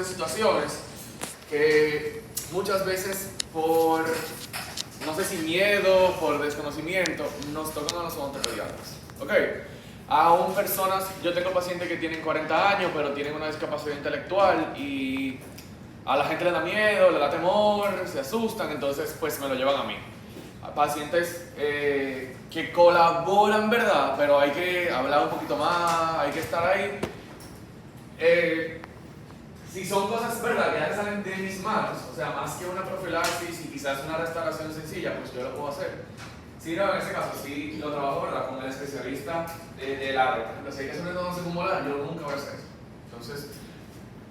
de situaciones que muchas veces por, no sé si miedo, por desconocimiento, nos tocan a los odontopediatras. ¿Ok? Aún personas, yo tengo pacientes que tienen 40 años, pero tienen una discapacidad intelectual y a la gente le da miedo, le da temor, se asustan, entonces pues me lo llevan a mí. A pacientes que colaboran, ¿verdad? Pero hay que hablar un poquito más, hay que estar ahí. Si son cosas, ¿verdad?, que ya salen de mis manos, o sea, más que una profilaxis y quizás una restauración sencilla, pues yo lo puedo hacer. Sí, no, en ese caso sí lo trabajo, ¿verdad?, con el especialista del área. Por ejemplo, si hay que hacer una endodoncia pulmonar, yo nunca voy a hacer eso. Entonces,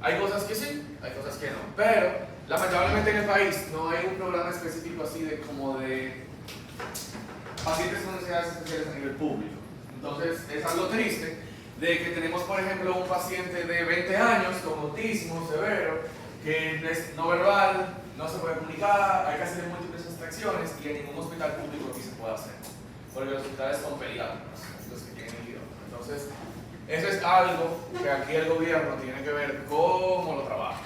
hay cosas que sí, hay cosas que no. Pero, lamentablemente en el país no hay un programa específico así de como de pacientes con necesidades especiales a nivel público. Entonces, es algo triste de que tenemos, por ejemplo, un paciente de 20 años con autismo severo, que es no verbal, no se puede comunicar, hay que hacer múltiples extracciones y en ningún hospital público aquí se puede hacer, porque los hospitales son pediátricos, los que tienen el quirófano. Entonces, eso es algo que aquí el gobierno tiene que ver cómo lo trabaja.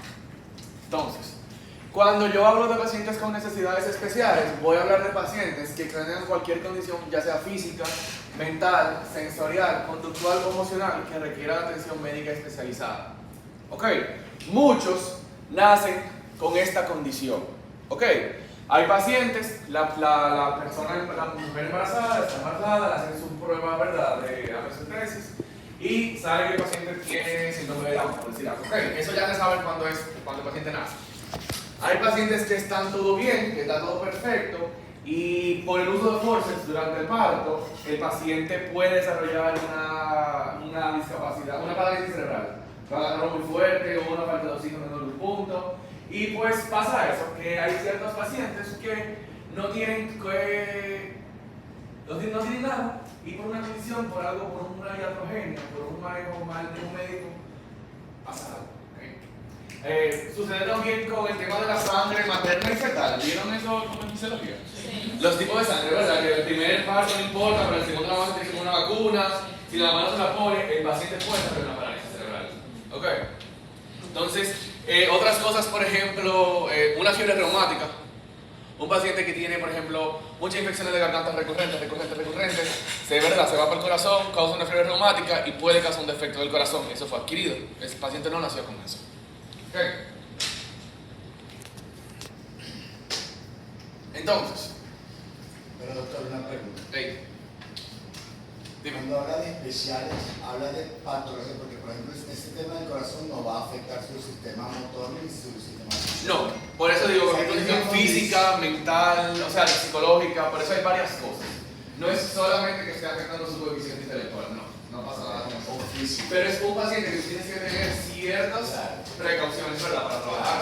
Entonces, cuando yo hablo de pacientes con necesidades especiales, voy a hablar de pacientes que tengan cualquier condición, ya sea física, mental, sensorial, conductual o emocional, que requiera atención médica especializada. ¿Ok? Muchos nacen con esta condición. ¿Ok? Hay pacientes, la mujer embarazada, está embarazada, le hacen su prueba, ¿verdad?, de amniocentesis y sale que el paciente tiene síndrome de Down, por decir algo. ¿Ok? Eso ya se sabe cuando el paciente nace. Hay pacientes que están todo bien, que está todo perfecto, y por el uso de forceps durante el parto, el paciente puede desarrollar una discapacidad, una parálisis cerebral. Va a agarrar muy fuerte o una falta de oxígeno en algún punto. Y pues pasa eso, que hay ciertos pacientes que no tienen nada, y por una condición, por algo, por una iatrogenia, por un manejo mal de un médico, pasa algo. Sucede también con el tema de la sangre materna y fetal. ¿Vieron eso como en fisiología? Sí. Los tipos de sangre, ¿verdad? Que el primer parto no importa, pero el segundo la mamá tiene una vacuna. Si la mamá no se la pone, el paciente puede tener una parálisis cerebral. ¿Ok? Entonces, otras cosas, por ejemplo, una fiebre reumática. Un paciente que tiene, por ejemplo, muchas infecciones de garganta recurrentes, se va por el corazón, causa una fiebre reumática y puede causar un defecto del corazón. Eso fue adquirido. Ese paciente no nació con eso. Okay. Entonces, pero doctor, una pregunta. Hey. Dime. Cuando habla de especiales, habla de patología, porque por ejemplo este tema del corazón no va a afectar su sistema motor ni su sistema físico. No, por eso digo, porque condición física, mental, o sea, psicológica, por eso hay varias cosas. No es solamente que esté afectando su coeficiente intelectual, no pasa nada. Pero es un paciente que tiene que tener ciertas precauciones, ¿verdad?, para trabajar.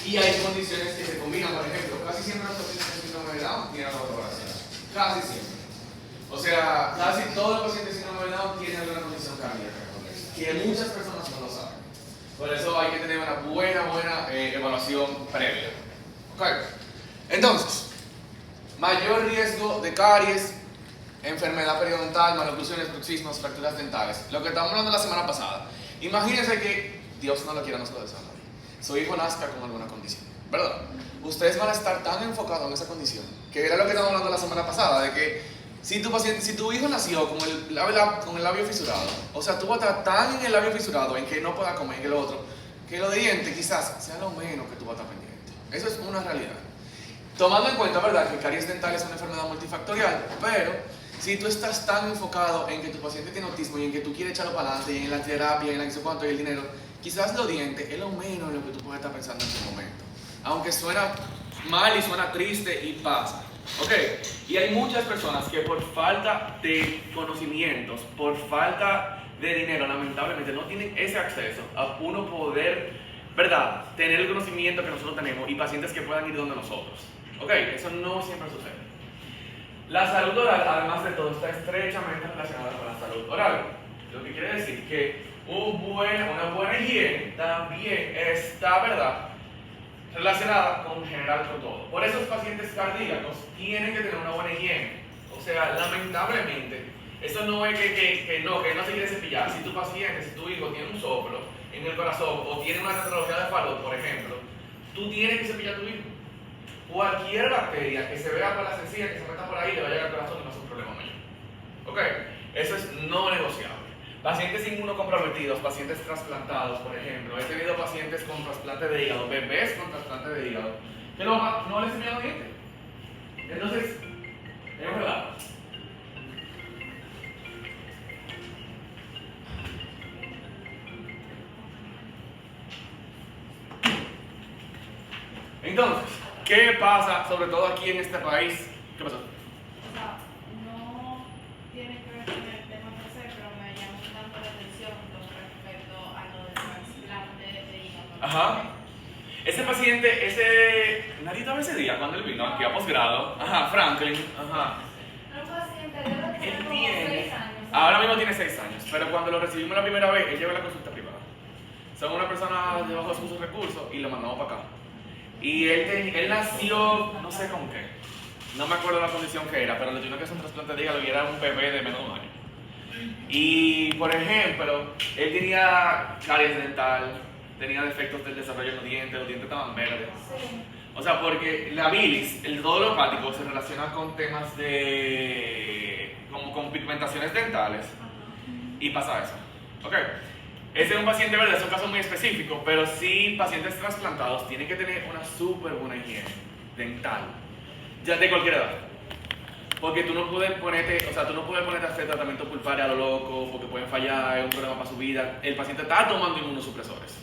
Y hay condiciones que se combinan, por ejemplo, casi siempre los pacientes con síndrome de Down tienen autocorazón. Casi siempre. O sea, casi todos los pacientes con síndrome de Down tienen alguna condición cardíaca, que muchas personas no lo saben. Por eso hay que tener una buena evaluación previa. ¿Ok? Entonces, mayor riesgo de caries, enfermedad periodontal, maloclusiones, bruxismos, fracturas dentales. Lo que estábamos hablando la semana pasada. Imagínense que, Dios no lo quiera, no se lo desea a nadie, su hijo nazca con alguna condición, ¿verdad? Ustedes van a estar tan enfocados en esa condición, que era lo que estábamos hablando la semana pasada, de que si tu hijo nació con el labio fisurado, o sea, tú vas a estar tan en el labio fisurado, en que no pueda comer, que lo otro, que lo de dientes quizás sea lo menos que tú vas a estar pendiente. Eso es una realidad. Tomando en cuenta, ¿verdad?, que caries dental es una enfermedad multifactorial, pero si tú estás tan enfocado en que tu paciente tiene autismo y en que tú quieres echarlo para adelante, y en la terapia, y en la que sé cuánto, y el dinero, quizás los dientes es lo menos en lo que tú puedes estar pensando en este momento. Aunque suena mal y suena triste y pasa. ¿Ok? Y hay muchas personas que por falta de conocimientos, por falta de dinero, lamentablemente no tienen ese acceso a uno poder, ¿verdad?, tener el conocimiento que nosotros tenemos y pacientes que puedan ir donde nosotros. ¿Ok? Eso no siempre sucede. La salud oral, además de todo, está estrechamente relacionada con la salud oral. Lo que quiere decir que una buena higiene también está, ¿verdad?, relacionada con general con todo. Por eso los pacientes cardíacos tienen que tener una buena higiene. O sea, lamentablemente, Eso no es que no se quiere cepillar. Si tu paciente, si tu hijo tiene un soplo en el corazón o tiene una patología de Fallot, por ejemplo, tú tienes que cepillar a tu hijo. Cualquier bacteria que se vea por las encías, que se meta por ahí, le va a llegar al corazón y va a ser un problema mayor. ¿Ok? Eso es no negociable. Pacientes inmunocomprometidos, pacientes trasplantados, por ejemplo. He tenido pacientes con trasplante de hígado, bebés con trasplante de hígado, que no les envían dientes. Entonces, es verdad. Entonces, ¿qué pasa, sobre todo aquí en este país? ¿Qué pasó? O sea, no tiene que ver con el tema per se, pero me llamó tanto la atención con respecto a lo del trasplante de hígado. Ajá. Ese paciente, nadie estaba ese día cuando él vino aquí a posgrado. Ajá, Franklin. Ajá. Un paciente debe tener Él como tiene, 6 años. ahora mismo tiene 6 años, pero cuando lo recibimos la primera vez, él lleva la consulta privada. Son una persona de bajos recursos y lo mandamos para acá. Y él nació, no sé con qué, no me acuerdo la condición que era, pero le tuvieron que hacer un trasplante de hígado y era un bebé de menos de un año. Y por ejemplo, él tenía caries dental, tenía defectos del desarrollo en los dientes estaban verdes. Sí. O sea, porque la bilis, el nódulo hepático, se relaciona con temas como con pigmentaciones dentales y pasa eso. ¿Ok? Ese es un paciente verde, es un caso muy específico, pero sí pacientes trasplantados tienen que tener una súper buena higiene dental, ya de cualquier edad. Porque tú no puedes ponerte a hacer tratamiento pulpario a lo loco, porque pueden fallar, es un problema para su vida. El paciente está tomando inmunosupresores.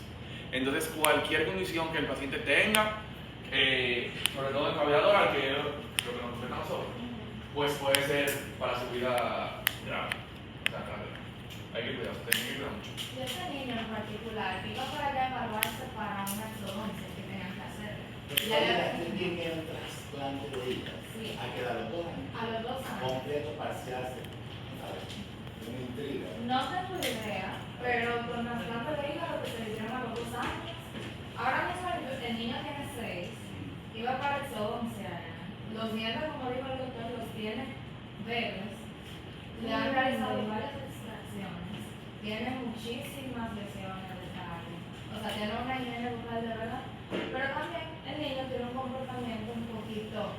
Entonces, cualquier condición que el paciente tenga, sobre todo en cavidad oral, que es lo que nos afecta a nosotros, pues puede ser para su vida grave. O sea, grave. Hay que cuidarse, tiene que cuidar mucho. Y ese niño en particular iba para allá a evaluarse para una exodoncia que tenían que hacer. Y ¿Tú tienes un trasplante de hígado? Sí. ¿A qué edad lo toman? A los 2 años. Completo, parcial, ¿sabes? Una intriga. No tengo idea, pero con trasplante de hígado que se le hicieron a los 2 años. Ahora mismo el niño tiene 6, iba para exodoncia. Los dientes, como dijo el doctor, los tiene verdes. Le han realizado varias extracciones. Tiene muchísimas lesiones de esta área. O sea, tiene una higiene bucal de verdad. Pero también el niño tiene un comportamiento un poquito.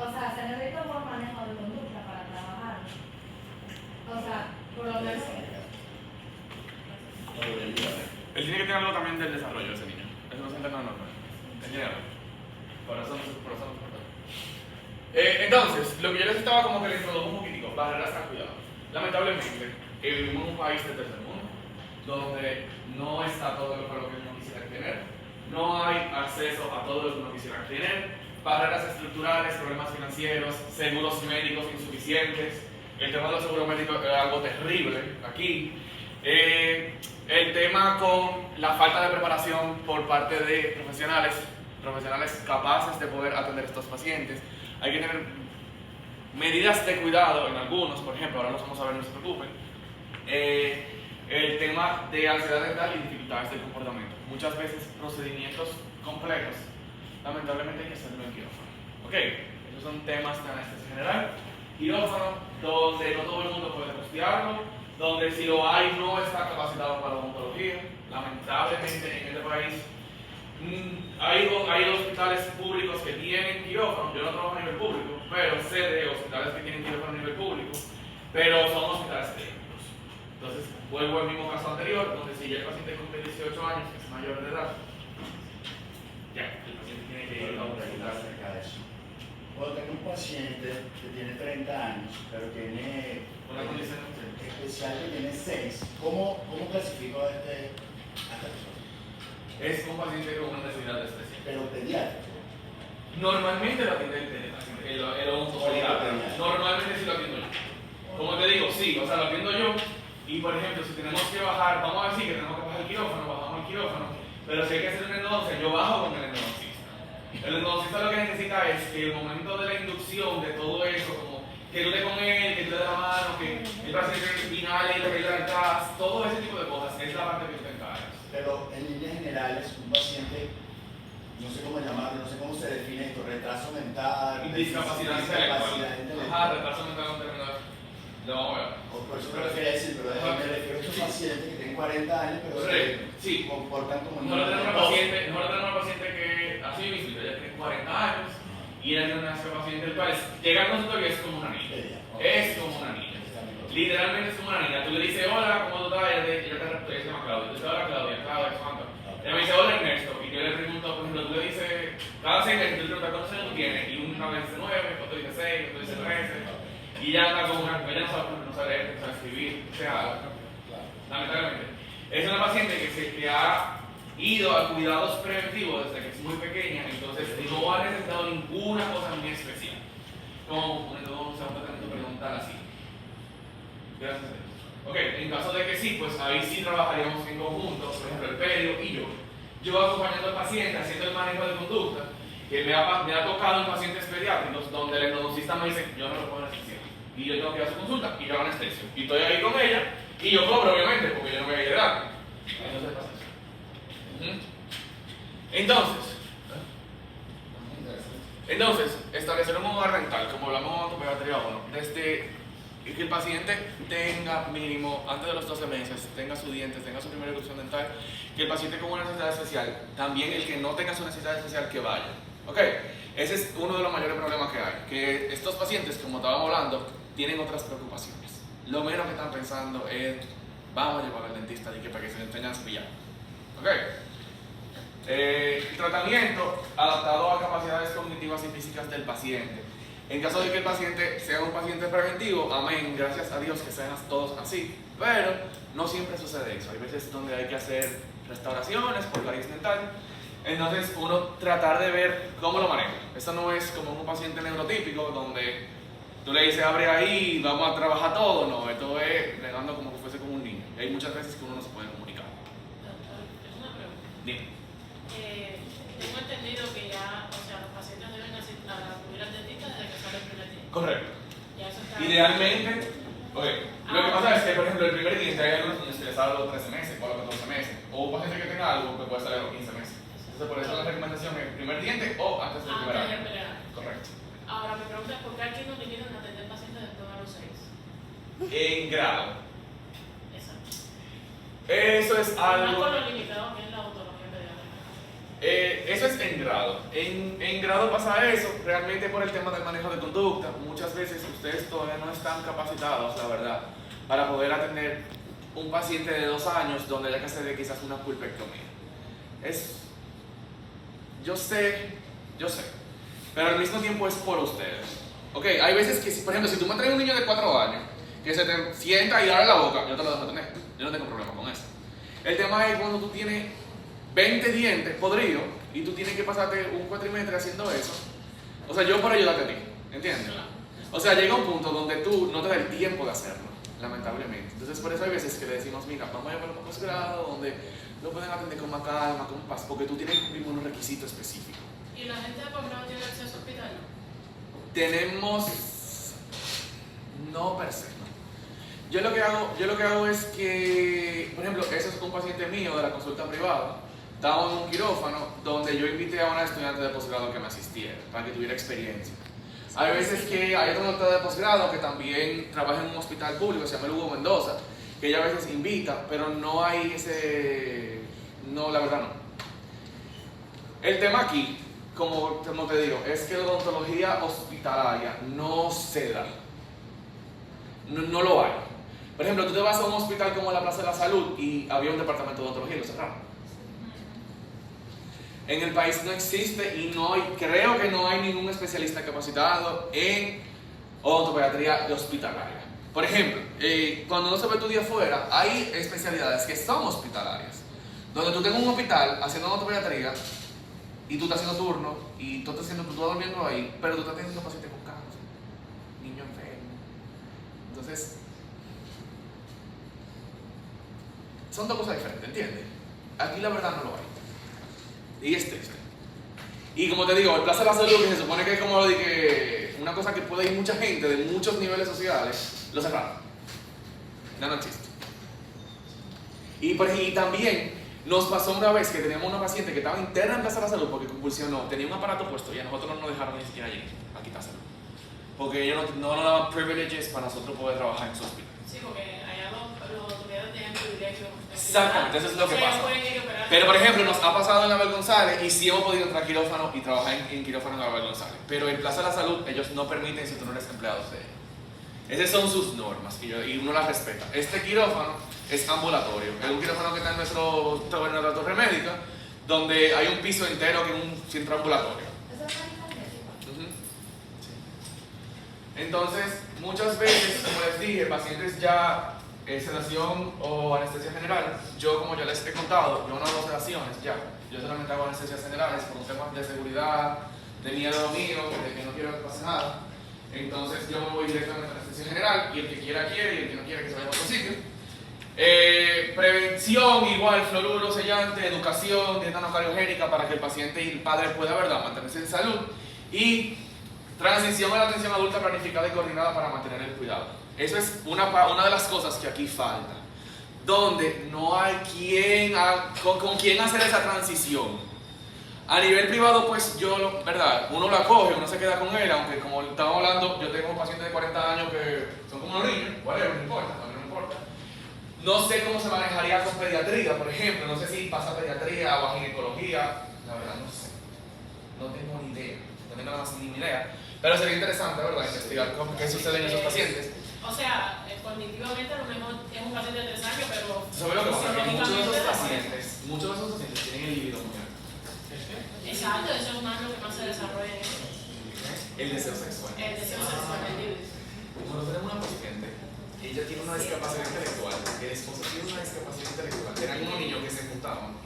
O sea, se necesita un buen manejo de conducta para trabajar. O sea, por lo menos. Él tiene que tener algo también del desarrollo de ese niño. Eso no se entiende normal. Él tiene algo. Por eso no es importante. Entonces, lo que yo les estaba como que le introdujo un poquitico, barreras al cuidado. Lamentablemente, vivimos en un país del tercer mundo, donde no está todo lo que uno quisiera tener, no hay acceso a todo lo que uno quisiera tener, barreras estructurales, problemas financieros, seguros médicos insuficientes. El tema de los seguros médicos es algo terrible aquí. El tema con la falta de preparación por parte de profesionales capaces de poder atender a estos pacientes. Hay que tener medidas de cuidado en algunos, por ejemplo, ahora los vamos a ver, no se preocupen. El tema de ansiedad dental y dificultades del comportamiento. Muchas veces procedimientos complejos, lamentablemente hay que hacerlo en quirófano. ¿Ok? Esos son temas de anestesia general. Quirófano, donde no todo el mundo puede costearlo, donde si lo hay no está capacitado para la odontología. Lamentablemente en este país hay hospitales públicos que tienen quirófano. Yo no trabajo a nivel público, pero sé de hospitales que tienen quirófano a nivel público, pero son hospitales técnicos. Entonces, vuelvo al mismo caso anterior, donde si ya el paciente cumple 18 años, que es mayor de edad, ya, el paciente tiene que ir a un hospital. Acerca de eso. Cuando tengo un paciente que tiene 30 años, pero tiene Una condición especial que tiene 6, ¿cómo clasifico a esta persona? es un paciente con una necesidad especial. Pero pediátrico. Normalmente lo atiende el odontopediatra. Normalmente sí lo atiendo yo. Como te digo, sí, o sea, lo atiendo yo. Y por ejemplo, si tenemos que bajar, vamos a decir que tenemos que bajar el quirófano, bajamos el quirófano. Pero si hay que hacer una endodoncia, yo bajo con el endodoncista. El endodoncista lo que necesita es que el momento de la inducción de todo eso, como que tú estés con él, que tú le des la mano, que el paciente inhale y le dé el gas, todo ese tipo de cosas, es la parte que tú te encargas. Pero en líneas generales, un paciente, no sé cómo llamarlo, no sé cómo se define esto, retraso mental, Discapacidad discapacidad intelectual. intelectual. Ajá, retraso mental no terminal. No, bueno. Por eso me refiero a decir, pero me refiero a estos pacientes que tienen 40 años, pero que sí. comportan como Nosotros tenemos una paciente que así mismo, ella tiene 40 años y ella tiene una paciente del cual llega al consultorio y es como una niña. Es como una niña. Literalmente es como una niña. Tú le dices, hola, ¿cómo tú estás? Ella se llama Claudia. Tú dices, hola, Claudia, ¿cuánto? Ella me dice, hola, Ernesto. Y yo le pregunto, por ejemplo, tú le dices, cada 6 meses tú le preguntas cuántos años tú tienes. Y una vez dice 9, otro dice 6, otro dice 13. Y ya está como una. Ella no sabe leer, no sabe escribir. O sea, lamentablemente. Es una paciente que ha ido a cuidados preventivos desde que es muy pequeña. Entonces, no ha necesitado ninguna cosa muy especial. Como un tratamiento preguntar así. Gracias a Dios. Ok, en caso de que sí, pues ahí sí trabajaríamos en conjunto, por ejemplo, el pedio y yo. Yo acompañando al paciente, haciendo el manejo de conducta, que me ha tocado en pacientes pediátricos donde el endodoncista me dice, yo no lo puedo anestesiar. Y yo tengo que ir a su consulta y yo hago anestesio. Y estoy ahí con ella y yo cobro, obviamente, porque yo no voy a ir de gratis. Entonces pasa eso. Entonces, establecer un modo rental, como hablamos de autopediatría 1, desde que el paciente tenga mínimo, antes de los 12 meses, tenga sus dientes, tenga su primera erupción dental, que el paciente con una necesidad especial, también el que no tenga su necesidad especial, que vaya. ¿Ok? Ese es uno de los mayores problemas que hay, que estos pacientes, como estábamos hablando, tienen otras preocupaciones. Lo menos que están pensando es, vamos a llevar al dentista para que se le enseñe a cepillar. ¿Ok? Tratamiento adaptado a capacidades cognitivas y físicas del paciente. En caso de que el paciente sea un paciente preventivo, amén, gracias a Dios que sean todos así, pero no siempre sucede eso. Hay veces donde hay que hacer restauraciones por caries dental. Entonces uno tratar de ver cómo lo maneja. Eso no es como un paciente neurotípico donde tú le dices abre ahí, vamos a trabajar todo. No, esto es negando como que fuese como un niño. Y hay muchas veces que uno no se puede comunicar. Doctor, es una pregunta. Dime. Tengo entendido que ya, o sea, los pacientes deben acudir al dentista desde que sale el primer día. Correcto. Ya eso está. Idealmente, lo que pasa es que, por ejemplo, el primer diente hay algunos niños que les sale a los 13 meses o a los 14 meses, o un paciente que tenga algo que puede salir a los 15 meses. Entonces, por eso la recomendación es primer diente o antes del primer año. Correcto. Ahora, mi pregunta es: ¿por qué aquí no limitan a atender pacientes después de los 6? En grado. Exacto. Eso es algo. No con lo limitado que es la autonomía pediátrica. Eso es en grado. En grado pasa eso, realmente por el tema del manejo de conducta. Muchas veces ustedes todavía no están capacitados, la verdad, para poder atender un paciente de 2 años donde haya que hacerle quizás una pulpectomía. Yo sé, pero al mismo tiempo es por ustedes. Ok, hay veces que, por ejemplo, si tú me traes un niño de 4 años que se te sienta y abre la boca, yo te lo dejo tener. Yo no tengo problema con eso. El tema es cuando tú tienes 20 dientes podridos y tú tienes que pasarte un cuatrimestre haciendo eso. O sea, yo por ayudarte a ti, ¿entiendes? O sea, llega un punto donde tú no te da el tiempo de hacerlo, lamentablemente. Entonces, por eso hay veces que le decimos, mira, vamos a llevarlo a un posgrado donde lo pueden atender con más calma, con paz, porque tú tienes que cumplir unos requisitos específicos. ¿Y la gente de posgrado tiene acceso a hospital? Tenemos, no per se, no. Yo lo que hago es que, por ejemplo, ese es un paciente mío de la consulta privada. Estábamos en un quirófano donde yo invité a una estudiante de posgrado que me asistiera para que tuviera experiencia. Hay veces que hay otra doctora de posgrado que también trabaja en un hospital público, se llama Hugo Mendoza, que ella a veces invita, pero no hay ese... No, la verdad no. El tema aquí, como te digo, es que la odontología hospitalaria no se da. No lo hay. Por ejemplo, tú te vas a un hospital como la Plaza de la Salud y había un departamento de odontología y lo cerraron. En el país no existe y creo que no hay ningún especialista capacitado en odontopediatría hospitalaria. Por ejemplo, cuando uno se ve tu día afuera, hay especialidades que son hospitalarias. Donde tú tengas un hospital haciendo odontopediatría y tú estás haciendo turno y tú estás durmiendo ahí, pero tú estás teniendo pacientes con cáncer, niño enfermo. Entonces, son dos cosas diferentes, ¿entiendes? Aquí la verdad no lo hay. Y es triste. Y como te digo, el Plaza de la Salud, que se supone que es como una cosa que puede ir mucha gente de muchos niveles sociales, lo cerraron. Ya no existe. Y también nos pasó una vez que teníamos una paciente que estaba interna en Plaza de la Salud porque convulsionó, tenía un aparato puesto y a nosotros no nos dejaron ni siquiera allí a quitárselo. porque ellos no nos daban privileges para nosotros poder trabajar en su hospital. Sí, porque allá los autoridades tienen privilegios. Exactamente, eso es lo que O sea, pasa. pueden ir a operar. Pero por ejemplo, nos ha pasado en Abel González y sí hemos podido entrar a quirófano y trabajar en quirófano en Abel González. Pero en Plaza de la Salud ellos no permiten si tú no eres empleado de ellos. Esas son sus normas y uno las respeta. Este quirófano es ambulatorio. Es un quirófano que está en nuestra torre médica, donde hay un piso entero que es un centro ambulatorio. Eso es una Ujú. Entonces, muchas veces, como les dije, pacientes ya sedación o anestesia general, como ya les he contado, yo no hago sedaciones ya. Yo solamente hago anestesias generales por un tema de seguridad, de miedo mío, de que no quiero que pase nada. Entonces yo me voy directamente a la anestesia general y el que quiera quiere y el que no quiere que se vaya a otro sitio. Prevención, igual, fluoruro sellante, educación, dieta no cariogénica para que el paciente y el padre pueda, ¿verdad?, mantenerse en salud. Y transición a la atención adulta planificada y coordinada para mantener el cuidado. Eso es una de las cosas que aquí falta, donde no hay con quién hacer esa transición. A nivel privado, pues ¿verdad? Uno la coge, uno se queda con él, aunque como estamos hablando, yo tengo pacientes de 40 años que son como unos niños, whatever, no importa, a mí no me importa. No sé cómo se manejaría con pediatría, por ejemplo, no sé si pasa pediatría o a ginecología, la verdad no sé, no tengo ni idea, no tengo nada más ni idea, pero sería interesante, ¿verdad?, investigar qué sucede en esos pacientes. O sea, cognitivamente a lo mejor es un paciente de 3 años, pero ¿Sabes lo que pasa? Que muchos de esos fisiológicamente pacientes tienen el libido muy alto. exacto, eso es más lo que más se desarrolla en eso. El deseo sexual. El deseo sexual, el libido. Nosotros tenemos una paciente, ella tiene una discapacidad intelectual, el esposo tiene una discapacidad intelectual, eran unos niños que se juntaban.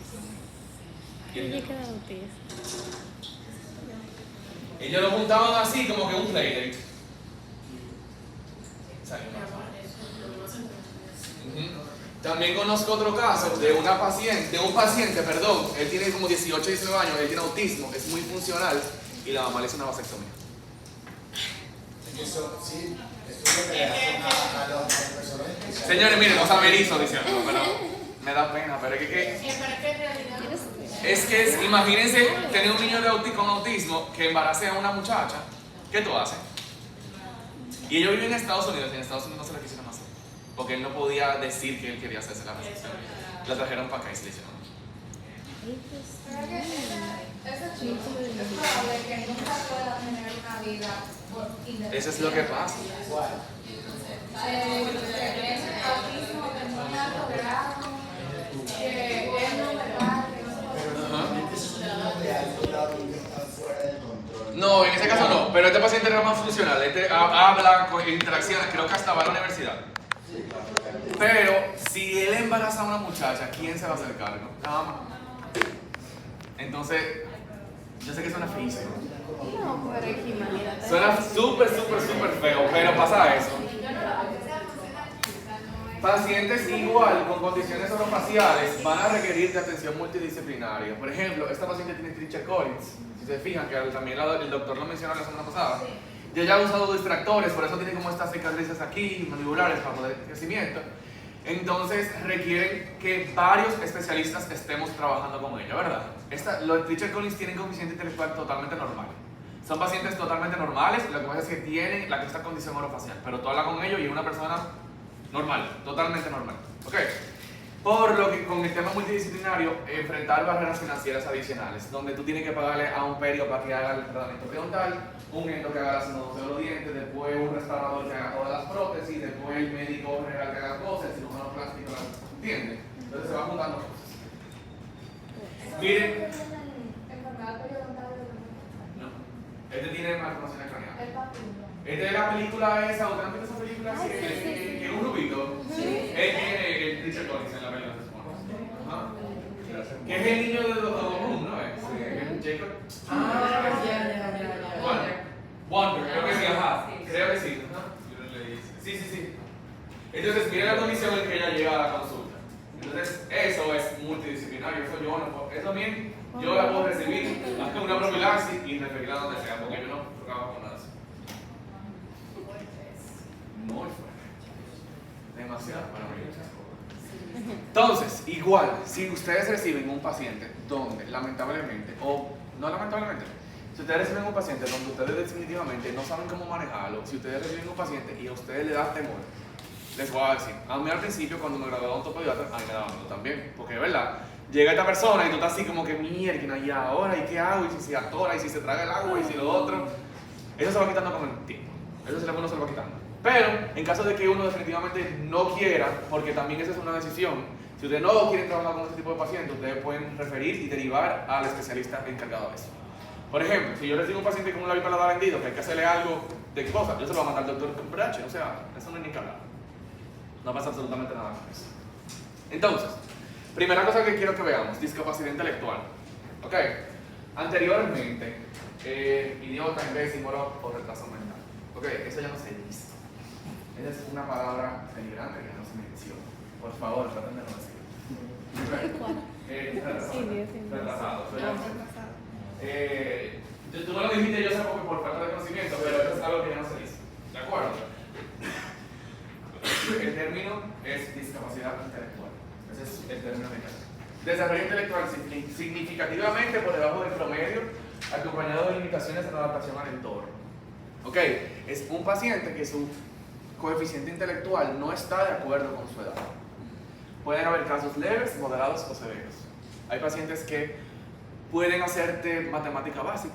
Ellos lo juntaban así como que un playdate. También conozco otro caso de un paciente, él tiene como 18, 19 años, él tiene autismo, es muy funcional y la mamá le hizo una vasectomía. Eso sí, esto es lo que le hacen a las personas especiales. Señores, miren, o sea, me hizo diciendo, pero me da pena, pero es que imagínense tener un niño con autismo que embarace a una muchacha, ¿qué tú haces? Y ellos viven en Estados Unidos y en Estados Unidos no se la quisieron hacer, porque él no podía decir que él quería hacerse la vasectomía. La trajeron para acá y se le hicieron. Pero que ese chico es probable que nunca pueda tener una vida independiente. Eso es lo que pasa. ¿Cuál? Que tiene autismo de muy alto grado, que es no verbal, que no se puede. Pero normalmente esos niños de alto grado que están fuera del control. No, en ese caso no, pero este paciente era más funcional, habla, interacciona, creo que hasta va a la universidad. Pero si él embaraza a una muchacha, ¿quién se va a hacer cargo? La mamá. Entonces, yo sé que suena feísimo. No, pero es que imagínate. Suena súper feo, pero pasa eso. Pacientes igual con condiciones orofaciales van a requerir de atención multidisciplinaria. Por ejemplo, esta paciente tiene Treacher Collins. Si se fijan, que también el doctor lo mencionó la semana pasada. Y ella ha usado distractores, por eso tiene como estas cicatrices aquí, mandibulares, para poder crecimiento. Entonces requieren que varios especialistas estemos trabajando con ella, ¿verdad? Los Treacher Collins tienen coeficiente intelectual totalmente normal. Son pacientes totalmente normales, lo que pasa es que tienen esta condición orofacial, pero tú hablas con ellos y es una persona normal, totalmente normal. ¿Ok? Por lo que con el tema multidisciplinario, enfrentar barreras financieras adicionales, donde tú tienes que pagarle a un perio para que haga el tratamiento periodontal, un endo que haga la sinodoncia de los dientes, después un restaurador que haga todas las prótesis, después el médico general que haga cosas, el cirujano plástico, ¿entiendes? Entonces se va juntando cosas. Miren, Enfermedad periodontal de no, este tiene malformaciones craneales. el papillo. Este de la película esa, ¿ustedes han visto esa película? Sí, que es un rubito. Sí. Él tiene el Treacher Collins en la película, se supone. Ajá. Que es el niño de Doctor Room, ¿no es? Jacob. Wonder, creo que sí, ajá. Creo que sí. Ajá. Sí. Entonces, miren la condición en que ella llega a la consulta. Entonces, eso es multidisciplinario. Eso yo no, eso bien, yo la puedo recibir, hacer una profilaxis y referirla a donde sea, porque yo no trabajo con nada de eso. Muy fuerte. Demasiado para mí. Entonces, igual, si ustedes reciben un paciente donde lamentablemente, o no lamentablemente, Si ustedes reciben un paciente donde ustedes definitivamente no saben cómo manejarlo, si ustedes reciben un paciente y a ustedes les da temor, les voy a decir, a mí al principio cuando me gradué de odontopediatra, a mí me daba miedo también, porque es verdad, llega esta persona y tú estás así como que mierda, y ahora, ¿y qué hago? Y si se atora, y si se traga el agua, y si lo otro, eso se va quitando con el tiempo, eso uno se lo va quitando. Pero, en caso de que uno definitivamente no quiera, porque también esa es una decisión, si ustedes no quieren trabajar con ese tipo de pacientes, ustedes pueden referir y derivar al especialista encargado de eso. Por ejemplo, si yo les digo a un paciente con un labio paladar hendido que hay que hacerle algo de cosas, yo se lo voy a mandar al doctor Brache, o sea, eso no es ni que hablar. No pasa absolutamente nada con eso. Entonces, primera cosa que quiero que veamos, discapacidad intelectual. Ok, anteriormente, idiota, imbécil, moro o retraso mental. Ok, eso ya no se dice. Esa es una palabra deliberante que no se menciona. Por favor, traten de no decirlo. Retrasado. Tú no lo dijiste, yo sé por falta de conocimiento, pero eso es algo que ya no se dice. ¿De acuerdo? El término es discapacidad intelectual. Ese es el término de caso. Desarrollo intelectual significativamente por debajo del promedio, acompañado de limitaciones en la adaptación al entorno. Ok, es un paciente que su coeficiente intelectual no está de acuerdo con su edad. Pueden haber casos leves, moderados o severos. Hay pacientes que pueden hacerte matemática básica,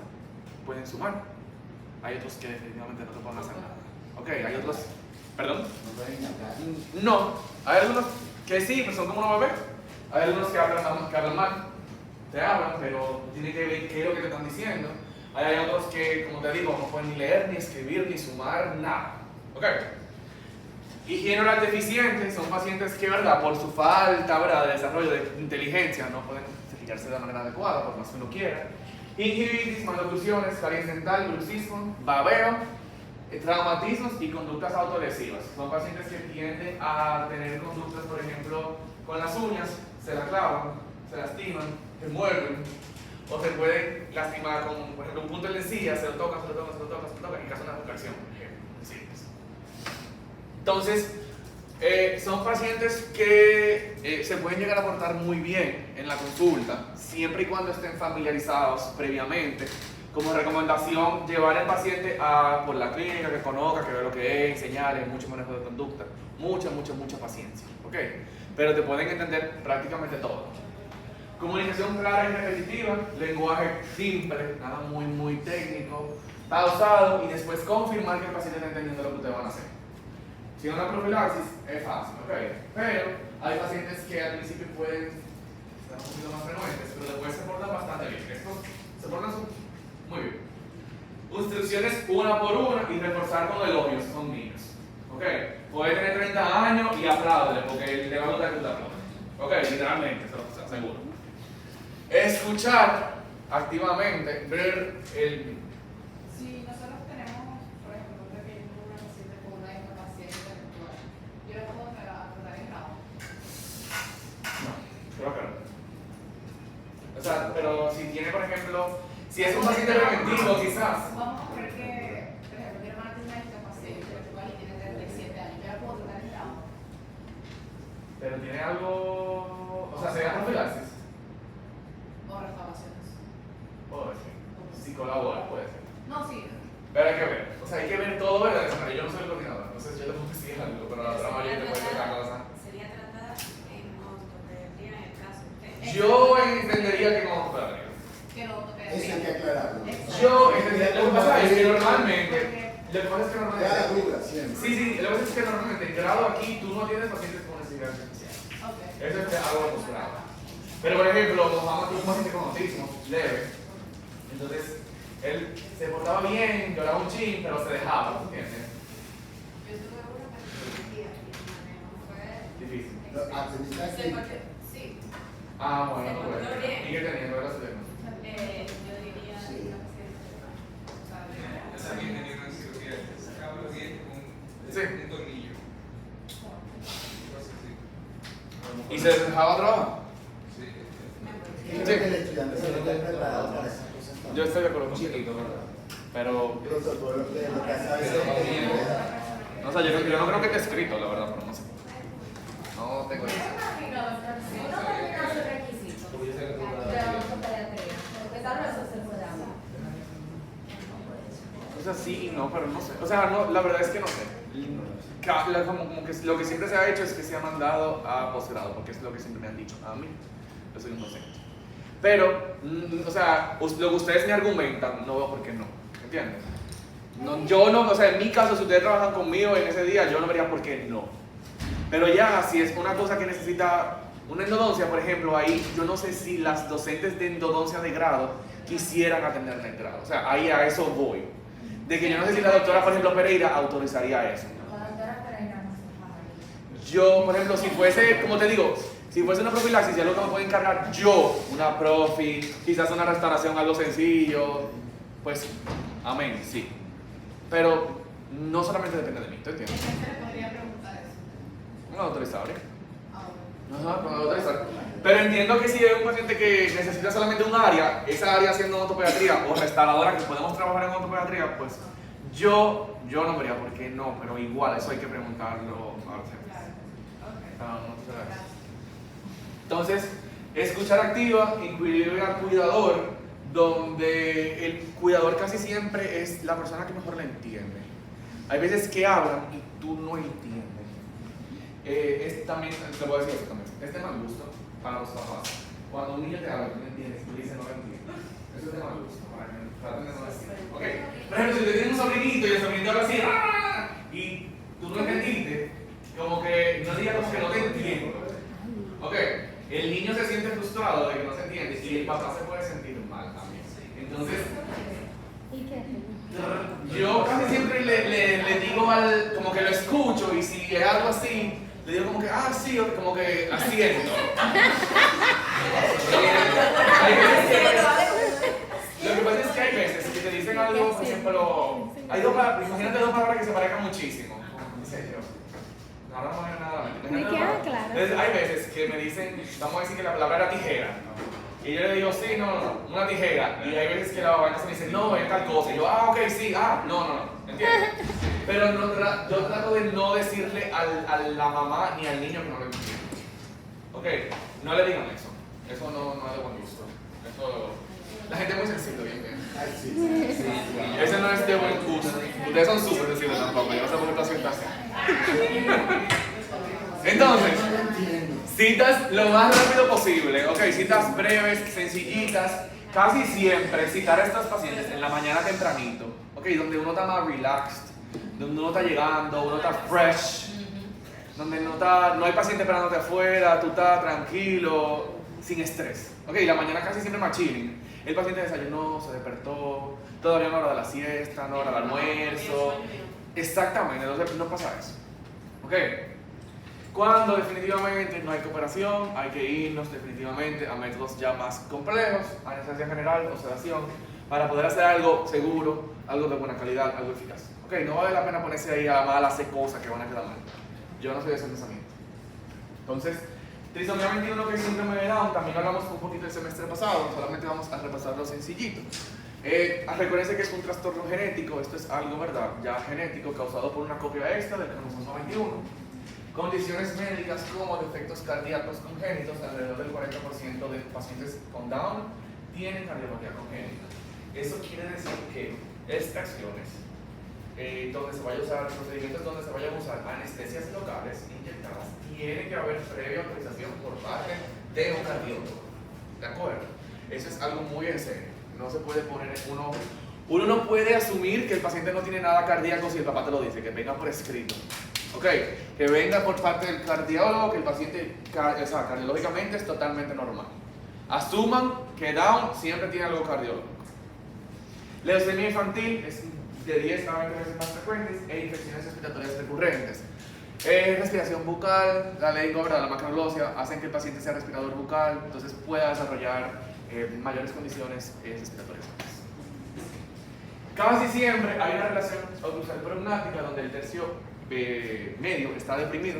pueden sumar. Hay otros que definitivamente no te pueden hacer nada. Ok, hay otros. ¿Perdón? No pueden hablar. No, hay algunos que sí, pero son como unos bebés. Hay algunos que hablan mal, te hablan, pero tienen que ver qué es lo que te están diciendo. Hay otros que, como te digo, no pueden ni leer, ni escribir, ni sumar, nada. Ok. Higiene oral deficiente son pacientes que, ¿verdad?, por su falta, ¿verdad?, de desarrollo de inteligencia, no pueden cepillarse de la manera adecuada, por más que uno quiera. Gingivitis, maloclusiones, caries dental, bruxismo, babeo, traumatismos y conductas autolesivas. Son pacientes que tienden a tener conductas, por ejemplo, con las uñas, se la clavan, se lastiman, se muerden, o se pueden lastimar con, por ejemplo, un punto de la encía, se lo tocan, en caso de una contracción, por ejemplo. Sí. Entonces, son pacientes que se pueden llegar a portar muy bien en la consulta, siempre y cuando estén familiarizados previamente. Como recomendación, llevar al paciente por la clínica, que conozca, que vea lo que es, señales, mucho manejo de conducta, mucha paciencia, ¿ok? Pero te pueden entender prácticamente todo. Comunicación clara y repetitiva, lenguaje simple, nada muy técnico, pausado y después confirmar que el paciente está entendiendo lo que ustedes van a hacer. Si una profilaxis es fácil, ¿ok? Pero hay pacientes que al principio pueden estar un poquito más frecuentes, pero después se portan bastante bien. Estos se portan muy bien. Instrucciones una por una y reforzar con elogios, son niños. ¿Ok? Puede tener 30 años y apláudele, porque le va a gustar que te aplaude. ¿Ok? Literalmente, se lo aseguro. Escuchar activamente, ver el. Si nosotros tenemos, por ejemplo, una paciente con una discapacidad intelectual, yo la puedo tratar en grado. No, creo que no. O sea, pero si tiene, por ejemplo, si es un paciente preventivo, quizás. Vamos a ver que, por ejemplo, mi hermana tiene una discapacidad intelectual y tiene 37 años, yo la puedo tratar en grado. Pero tiene algo. O sea, sería profilaxis. O restauraciones. Puede ser. Si colabora, puede ser. No, sí. Pero hay que ver. O sea, hay que ver todo, ¿verdad? Yo no soy el coordinador, entonces yo le puedo decir algo, pero la otra mayoría te puede decir otra cosa. Sería tratada en ortopedia en el caso de. Yo entendería que no ortopedia. Que no toque. Eso hay que aclararlo. Yo entendería. Lo que pasa es que normalmente. Lo que pasa es que Cada normalmente. duda siempre. Sí, lo que pasa es que normalmente en grado aquí tú no tienes pacientes con necesidades especiales. Ok. Eso es algo de posgrado. Pero por ejemplo, Mohamed tuvo un paciente con autismo leve. Entonces, él se portaba bien, lloraba un chin, pero se dejaba, ¿entiendes? Yo tuve una patología y el manejo fue Difícil. Lo atendiste aquí. sí, Ah, bueno, Se no portó puede. bien. ¿Y qué tenía? ¿Cuál era su diagnóstico? yo diría Sí. Yo también tenía una cirugía de sacaba los dientes con Sí. un tornillo. Cosas así. ¿Y se dejaba trabajar? Sí. Yo creo que el estudiante se debe estar preparado para esas cosas. Yo estoy de acuerdo con Chiquito, ¿verdad? Pero, Protocolo que lo que hace a veces no sé, yo no creo que esté escrito, la verdad, pero no sé. No tengo idea. Uno termina su requisito de odontopediatría, porque tal vez eso se puede hablar. sea, sí y no, pero no sé. O sea, no, la verdad es que no sé. Como que lo que siempre se ha hecho es que se ha mandado a posgrado, porque es lo que siempre me han dicho a mí. Yo soy un docente. Pero, o sea, lo que ustedes me argumentan, no veo por qué no. ¿Entiendes? No, yo no, o sea, en mi caso, si ustedes trabajan conmigo en ese día, yo no vería por qué no. Pero ya, si es una cosa que necesita una endodoncia, por ejemplo, ahí yo no sé si las docentes de endodoncia de grado quisieran atenderla en grado. O sea, ahí a eso voy. De que yo no sé si la doctora, por ejemplo, Pereira autorizaría eso. La doctora Pereira no se paga. Yo, por ejemplo, si fuese, como te digo, si fuese una profilaxis, ya lo que me puedo encargar yo, una profi, quizás una restauración, algo sencillo, pues, amén, sí. Pero no solamente depende de mí, ¿te entiendes? ¿A quién se le podría preguntar eso? Una autorizable. Ahora. Ajá, una autorizable. Pero entiendo que si hay un paciente que necesita solamente un área, esa área siendo ortopediatría o restauradora que podemos trabajar en ortopediatría, pues yo no vería por qué no, pero igual eso hay que preguntarlo a los jefes. Claro. Ok. Gracias. Entonces, escuchar activa incluye al cuidador, donde el cuidador casi siempre es la persona que mejor le entiende. Hay veces que hablan y tú no entiendes. También, te voy a decir esto también, es de mal gusto para los papás. Cuando un niño te habla y tú no entiendes, tú dices no lo entiendo. Eso es de mal gusto, para que traten de no decir. Okay. Por ejemplo, si te tienes un sobrinito y el sobrinito habla así, ¡ah! Y tú no entendiste, como que no digas como que no te entiendo. Ok, el niño se siente frustrado de que no se entiende y el papá se puede sentir mal también. Entonces, yo casi siempre le digo como que lo escucho y si es algo así, le digo como que, ah, sí, o como que asiento. Lo que pasa es que hay veces que te dicen algo, por ejemplo, imagínate dos palabras que se parezcan muchísimo. Dice yo. No, no hay nada. Me queda claro. Entonces, hay veces que me dicen, vamos a decir que la palabra era tijera. Y yo le digo, sí, no, una tijera. Y hay veces que la vaina se me dice, no, es tal cosa. Y yo, ok, sí, no, ¿entiendes? Pero yo trato de no decirle a la mamá ni al niño que no le entiende. Ok, no le digan eso. Eso no es de buen gusto. Eso, la gente es muy sensible, bien. Ay, sí. Eso no es de buen gusto. Ustedes son súper sensibles tampoco. Yo no sé por qué te sientas así. Entonces, citas lo más rápido posible, ok, citas breves, sencillitas, casi siempre citar a estos pacientes en la mañana tempranito, ok, donde uno está más relaxed, donde uno está llegando, uno está fresh, donde no hay paciente esperándote afuera, tú estás tranquilo, sin estrés, ok, la mañana casi siempre más chilling, el paciente desayunó, se despertó, todavía no hora de la siesta, no hora del almuerzo, exactamente, entonces no pasa eso, ok. Cuando definitivamente no hay cooperación, hay que irnos definitivamente a métodos ya más complejos, anestesia general o sedación, para poder hacer algo seguro, algo de buena calidad, algo eficaz. Ok, no vale la pena ponerse ahí a mal hacer cosas que van a quedar mal. Yo no soy de ese pensamiento. Entonces, trisomía 21 que siempre me da, también hablamos un poquito el semestre pasado, solamente vamos a repasarlo sencillito. Recuérdense que es un trastorno genético, esto es algo, ¿verdad? Ya genético, causado por una copia extra del cromosoma 21. Condiciones médicas como defectos cardíacos congénitos, alrededor del 40% de pacientes con Down tienen cardiopatía congénita. Eso quiere decir que extracciones, donde se vaya a usar, procedimientos donde se vayan a usar anestesias locales inyectadas, tiene que haber previa autorización por parte de un cardiólogo. ¿De acuerdo? Eso es algo muy en serio. No se puede poner uno no puede asumir que el paciente no tiene nada cardíaco si el papá te lo dice, que venga por escrito. Ok, que venga por parte del cardiólogo, que el paciente cardiológicamente es totalmente normal. Asuman que Down siempre tiene algo cardiológico. Leucemia infantil es de 10 a 20 veces más frecuentes e infecciones respiratorias recurrentes. Respiración bucal, la lengua, ¿verdad? La macroglossia hacen que el paciente sea respirador bucal, entonces pueda desarrollar mayores condiciones respiratorias. Casi siempre hay una relación oclusal prognática donde el tercio medio está deprimido,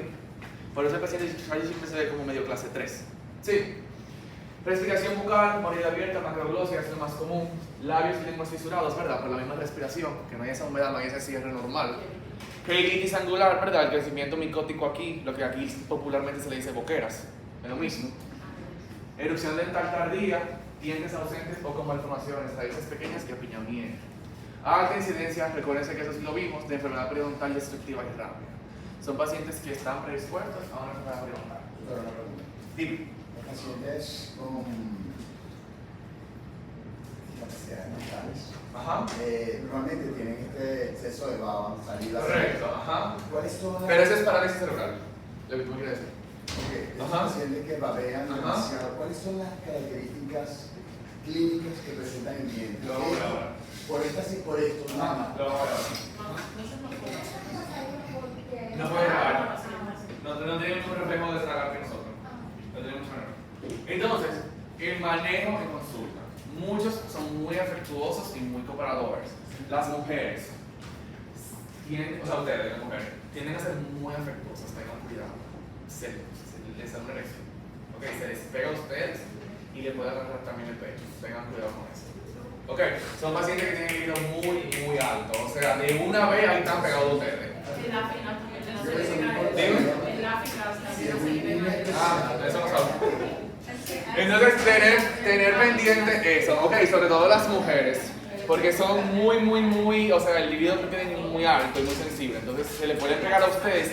por eso el paciente siempre se ve como medio clase 3. Sí. Respiración bucal, mordida abierta, macroglossia es lo más común. Labios y lenguas fisurados, ¿verdad? Por la misma respiración, que no hay esa humedad, no hay ese cierre normal. Keilitis angular, ¿verdad? El crecimiento micótico aquí, lo que aquí popularmente se le dice boqueras, es lo mismo. Erupción dental tardía, dientes ausentes o con malformaciones, raíces pequeñas y apiñamiento. Alta incidencia, recuérdense que eso sí lo vimos, de enfermedad periodontal destructiva y rápida. Son pacientes que están predispuestos a una enfermedad periodontal. Pero una pregunta. Dime. Los pacientes con discapacidades mentales Ajá. normalmente tienen este exceso de baba, saliva. Correcto, ajá. ¿Cuáles son las... Pero ese es parálisis cerebral, lo que tú quieres decir. Okay, estos Ajá. pacientes que babean Ajá. demasiado, ¿cuáles son las características clínicas que presentan el diente? Lo vamos a ver ahora. Por estas y por esto, nada más. Lo vamos a ver ahora. No puede grabar. No tenemos un reflejo de tragar que nosotros. No tenemos un Entonces, el manejo en consulta. Muchos son muy afectuosos y muy cooperadores. Las mujeres, o sea, ustedes, las mujeres, tienden a ser muy afectuosas, tengan cuidado. Se les da una erección. Ok, se les pega a ustedes y le puede agarrar también el pecho. Tengan cuidado con eso. Ok, son pacientes que tienen el hilo muy alto. O sea, de una vez ahí están pegados ustedes. En la final también te Yo eso no la importa. Dime. En la final también Eso no sabe. Entonces, tener pendiente eso, ok, sobre todo las mujeres, porque son muy, o sea, el libido que tienen muy alto y muy sensible, entonces se le puede pegar a ustedes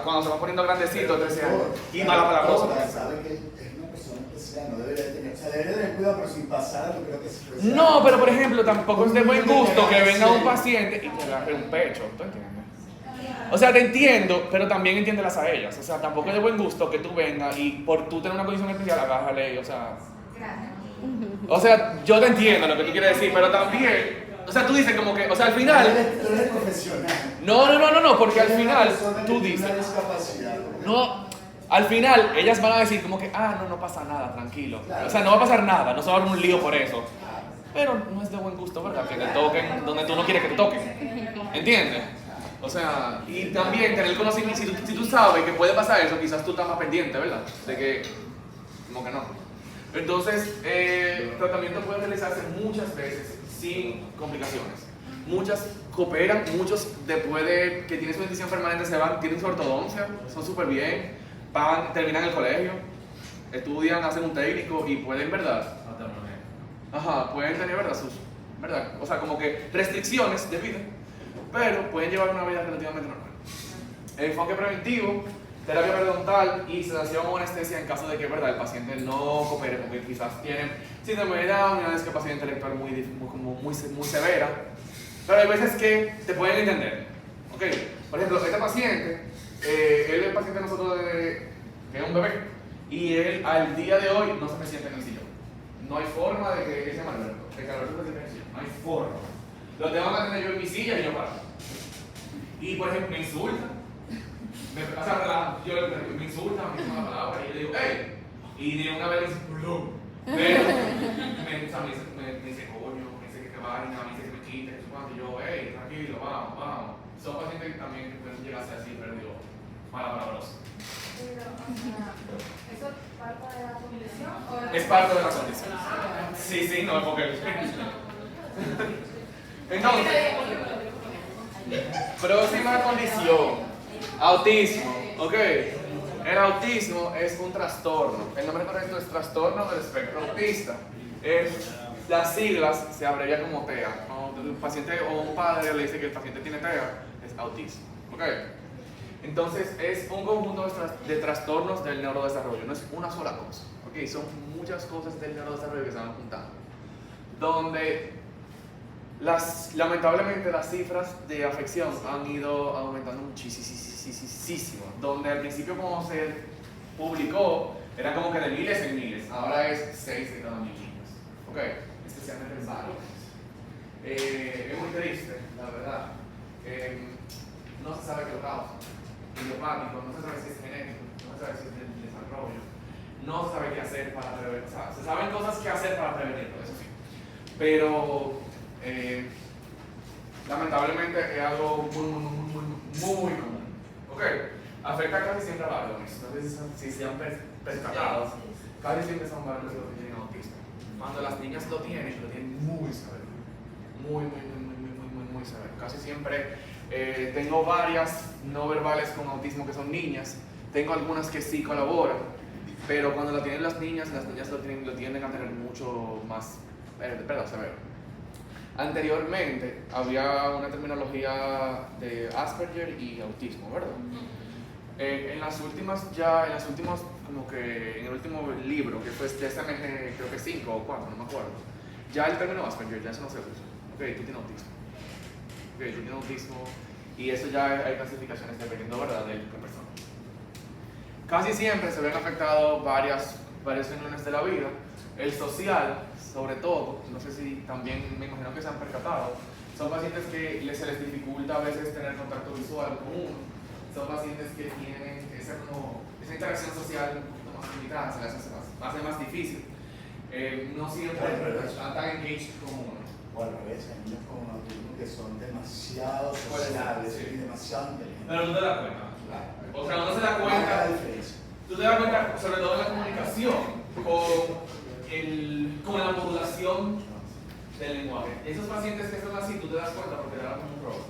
cuando se van poniendo grandecitos, 13 años, y mala palabrosa. Sabe que es una persona especial, no debería tener, o sea, debería tener cuidado, pero sin pasar, yo creo que es especial. No, pero por ejemplo, tampoco es de buen gusto que venga un paciente y te agarre un pecho, ¿tú entiendes? O sea, te entiendo, pero también entiéndelas a ellas. O sea, tampoco es de buen gusto que tú vengas y por tú tener una condición especial, agárrale, o sea... O sea, yo te entiendo lo que tú quieres decir, pero también... O sea, tú dices como que, o sea, al final... Tú eres profesional. No, porque al final tú Una dices... discapacidad. No, al final ellas van a decir como que, no pasa nada, tranquilo. O sea, no va a pasar nada, no se va a dar un lío por eso. Pero no es de buen gusto, ¿verdad? Que te toquen donde tú no quieres que te toquen. ¿Entiendes? O sea, y también tener conocimiento, si tú sabes que puede pasar eso, quizás tú estás más pendiente, ¿verdad? De que, como que no. Entonces, el tratamiento puede realizarse muchas veces sin complicaciones. Muchas cooperan, muchos después de que tienen su bendición permanente se van, tienen su ortodoncia, son súper bien, terminan el colegio, estudian, hacen un técnico y pueden, ¿verdad? Pueden tener, ¿verdad? ¿verdad? O sea, como que restricciones de vida, pero pueden llevar una vida relativamente normal. Enfoque preventivo, terapia periodontal y sedación o anestesia en caso de que, ¿verdad?, el paciente no coopere, porque quizás tienen síndrome de Down, una discapacidad intelectual muy severa, pero hay veces que te pueden entender. ¿Ok? Por ejemplo, este paciente, él es el paciente de nosotros que es un bebé, y él al día de hoy no se me siente en el sillón. No hay forma de que ese Alberto, de que Alberto se siente en el sillón, no hay forma. Lo tengo que tener yo en mi silla y yo paro. Y por ejemplo, me insulta. Me insulta, me dice una palabra y yo le digo, ¡hey! Y de una vez me dice, ¡perdón! Pero me dice, coño, me dice que vaina, me dice que me quite, que supongo que yo, ¡hey! Tranquilo, vamos. Son pacientes que también pueden llegar a ser así, pero digo, mala palabrosa. ¿Eso es parte de la condición? Es parte de la condición. Sí, no es porque... Entonces, próxima condición. Autismo, ok. El autismo es un trastorno. El nombre correcto es trastorno del espectro autista. Las siglas se abrevia como TEA. Cuando el paciente o un padre le dice que el paciente tiene TEA, es autismo, ok. Entonces es un conjunto de trastornos del neurodesarrollo. No es una sola cosa, ok. Son muchas cosas del neurodesarrollo que se van juntando. Donde lamentablemente las cifras de afección han ido aumentando muchísimo, donde al principio cuando se publicó era como que de miles en miles, ahora es 6 de cada 1000 niños, ok, especialmente en varones. Es muy triste, la verdad. No se sabe qué causa, idiopático, no se sabe si es genético, no se sabe si es del desarrollo, no se sabe qué hacer para prevenir, o sea, se saben cosas que hacer para prevenirlo, eso sí, pero lamentablemente es algo muy común. Ok, afecta casi siempre a varones. No sé si se han percatado, casi siempre son varones los que tienen autismo. Cuando las niñas lo tienen muy severo. Muy severo. Casi siempre tengo varias no verbales con autismo que son niñas. Tengo algunas que sí colaboran, pero cuando lo tienen las niñas lo tienden a tener mucho más severo. Anteriormente había una terminología de Asperger y autismo, ¿verdad? En las últimos, como que en el último libro, que fue de SMG, creo que 5 o 4, no me acuerdo, ya el término Asperger ya eso no se usa. Ok, tú tienes autismo. Ok, tú tienes autismo. Y eso ya hay clasificaciones dependiendo, ¿verdad?, de la persona. Casi siempre se ven afectados varios fenómenos de la vida. El social, sobre todo, no sé si también me imagino que se han percatado, son pacientes que se les dificulta a veces tener contacto visual con uno. Son pacientes que tienen esa interacción social un poquito más limitada, se les hace más difícil. No siempre están tan engaged como uno. O al revés, hay niños con autismo que son demasiado Puede ser, sociales sí. y demasiado inteligentes. Pero no te das cuenta. Claro. O sea, uno se da Marca cuenta, la diferencia. tú te das cuenta sobre todo en la comunicación, con la modulación del lenguaje. Esos pacientes que son así, tú te das cuenta porque te dan como un robot.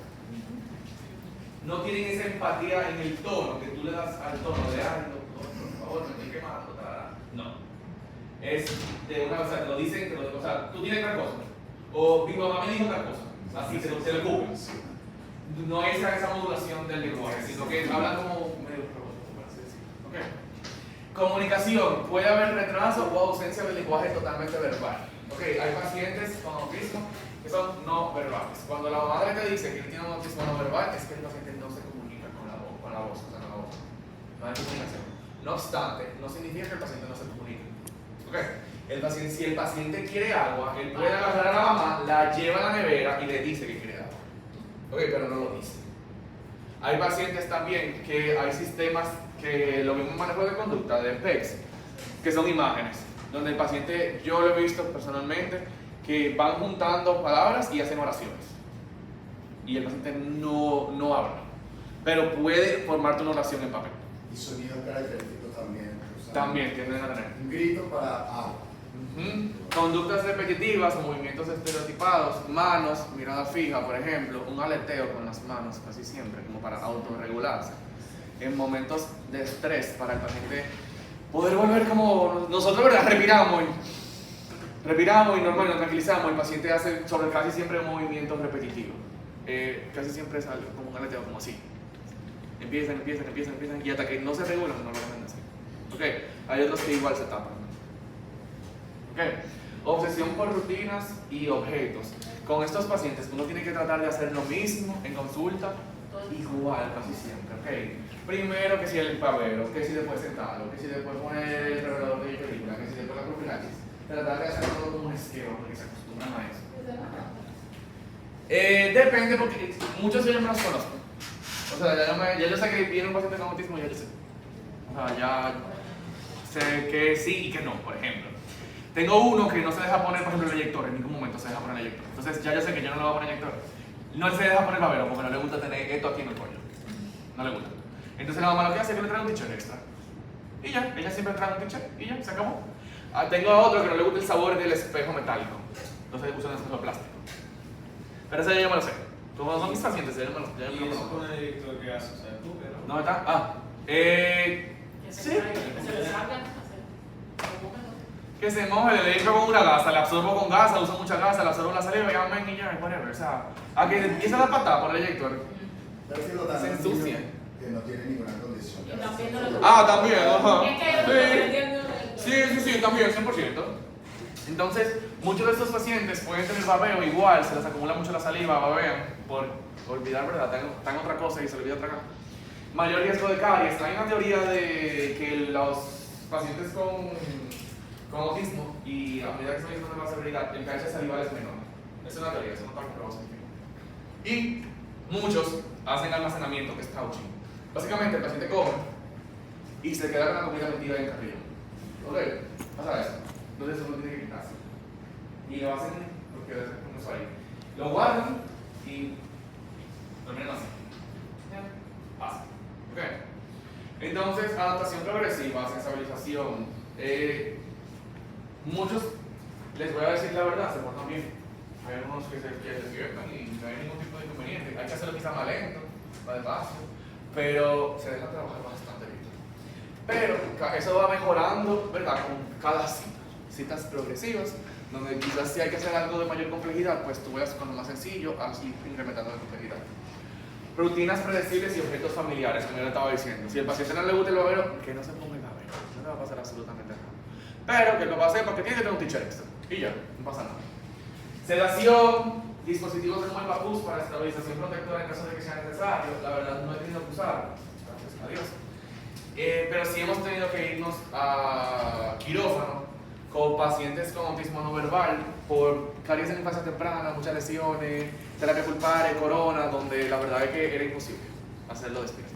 No tienen esa empatía en el tono que tú le das al tono de ay, doctor, por favor, me estoy quemando, tarara. No. Es de una, o sea, te lo dicen, o sea, tú tienes otra cosa. O mi mamá me dijo otra cosa. Así se lo ocupan. No es esa modulación del lenguaje, sino que hablan como medio robot, por así decirlo. Okay. Comunicación. Puede haber retraso o ausencia del lenguaje totalmente verbal. Okay. Hay pacientes con autismo que son no verbales. Cuando la madre te dice que él tiene un autismo no verbal, es que el paciente no se comunica con la voz, o sea, con la voz. No hay comunicación. No obstante, no significa que el paciente no se comunique. Okay. Si el paciente quiere agua, él puede agarrar a la mamá, la lleva a la nevera y le dice que quiere agua. Ok, pero no lo dice. Hay pacientes también que hay sistemas que lo mismo manejo de conducta, de PECS, que son imágenes, donde el paciente, yo lo he visto personalmente, que van juntando palabras y hacen oraciones. Y el paciente no habla, pero puede formarte una oración en papel. Y sonidos característicos también. O sea, También tienden a tener. un grito para agua. Conductas repetitivas, movimientos estereotipados, manos, mirada fija, por ejemplo, un aleteo con las manos casi siempre, como para autorregularse. En momentos de estrés, para el paciente poder volver como nosotros, ¿verdad? Respiramos y normal, nos tranquilizamos. El paciente hace sobre casi siempre movimientos repetitivos. Casi siempre sale como un aleteo, como así. Empiezan y hasta que no se regulan, no lo dejan de hacer. Okay. Hay otros que igual se tapan. Okay. Obsesión por rutinas y objetos. Con estos pacientes uno tiene que tratar de hacer lo mismo en consulta, igual casi siempre. Okay. Primero que si el pavero, que si después sentarlo, que si después poner el revelador de película, que si después la profilaxis. Tratar de hacer todo como un esquema porque se acostumbran a eso. Depende porque muchos yo me los conozco. O sea, ya yo sé que viene un paciente con autismo, ya yo sé. O sea, ya sé que sí y que no, por ejemplo. Tengo uno que no se deja poner, por ejemplo, el eyector, en ningún momento se deja poner el eyector. Entonces ya yo sé que yo no le voy a poner eyector. No se deja poner babero porque no le gusta tener esto aquí en el cuello. No le gusta. Entonces la mamá lo que hace es que le trae un t-shirt extra. Y ya, ella siempre trae un t-shirt y ya, se acabó. Tengo a otro que no le gusta el sabor del espejo metálico. Entonces usa un espejo plástico. Pero ese ya yo me lo sé. Como son mis pacientes, ya yo me lo sé. ¿Y eso con el director que hace? O sea, tú, pero... ¿Dónde está? Sí. Que se moje, le entro con una gasa, le absorbo con gasa, uso mucha gasa, le absorbo la saliva y amén y ya, whatever. O sea, a que empieza la patada por el eyector. Pero es que lo dan Se ensucia. que no tiene ninguna condición. Y también no lo- También, ajá. Es que hay otros que entienden. Sí, también, 100%. Entonces, muchos de estos pacientes pueden tener babeo igual, se les acumula mucho la saliva, babean, por olvidar, ¿verdad? Están en otra cosa y se olvida otra cosa. Mayor riesgo de caries. Hay una teoría de que los pacientes con autismo y a medida que se va haciendo más severidad, el cáncer salival es menor. Es una teoría, eso no está comprobado científicamente. Y muchos hacen almacenamiento, que es couching. Básicamente, el paciente come y se queda con la comida metida en el carrillo. ¿Ok? Pasa eso. Entonces eso no tiene que quitarse. Y lo hacen porque debe ser como eso ahí. Lo guardan y terminan así. Pasa. ¿Ok? Entonces, adaptación progresiva, sensibilización. Muchos, les voy a decir la verdad, se portan bien. Hay algunos que se despiertan y no hay ningún tipo de inconveniente. Hay que hacerlo quizá más lento, más despacio, pero se deja trabajar bastante bien. Pero eso va mejorando, ¿verdad? Con cada cita. Citas progresivas, donde quizás si hay que hacer algo de mayor complejidad, pues tú vayas con lo más sencillo, así incrementando la complejidad. Rutinas predecibles y objetos familiares, como yo le estaba diciendo. Si al paciente no le gusta el babero, que no se ponga el babero, no le va a pasar absolutamente nada. Pero que lo va a hacer porque tiene que tener un teacher extra. Y ya, no pasa nada. Sedación, dispositivos como el papús para estabilización protectora en caso de que sea necesario. La verdad no he tenido que usar, gracias a Dios. Pero sí hemos tenido que irnos a quirófano con pacientes con autismo no verbal por caries en infancia temprana, muchas lesiones, terapia pulpare, corona, donde la verdad es que era imposible hacerlo despierto.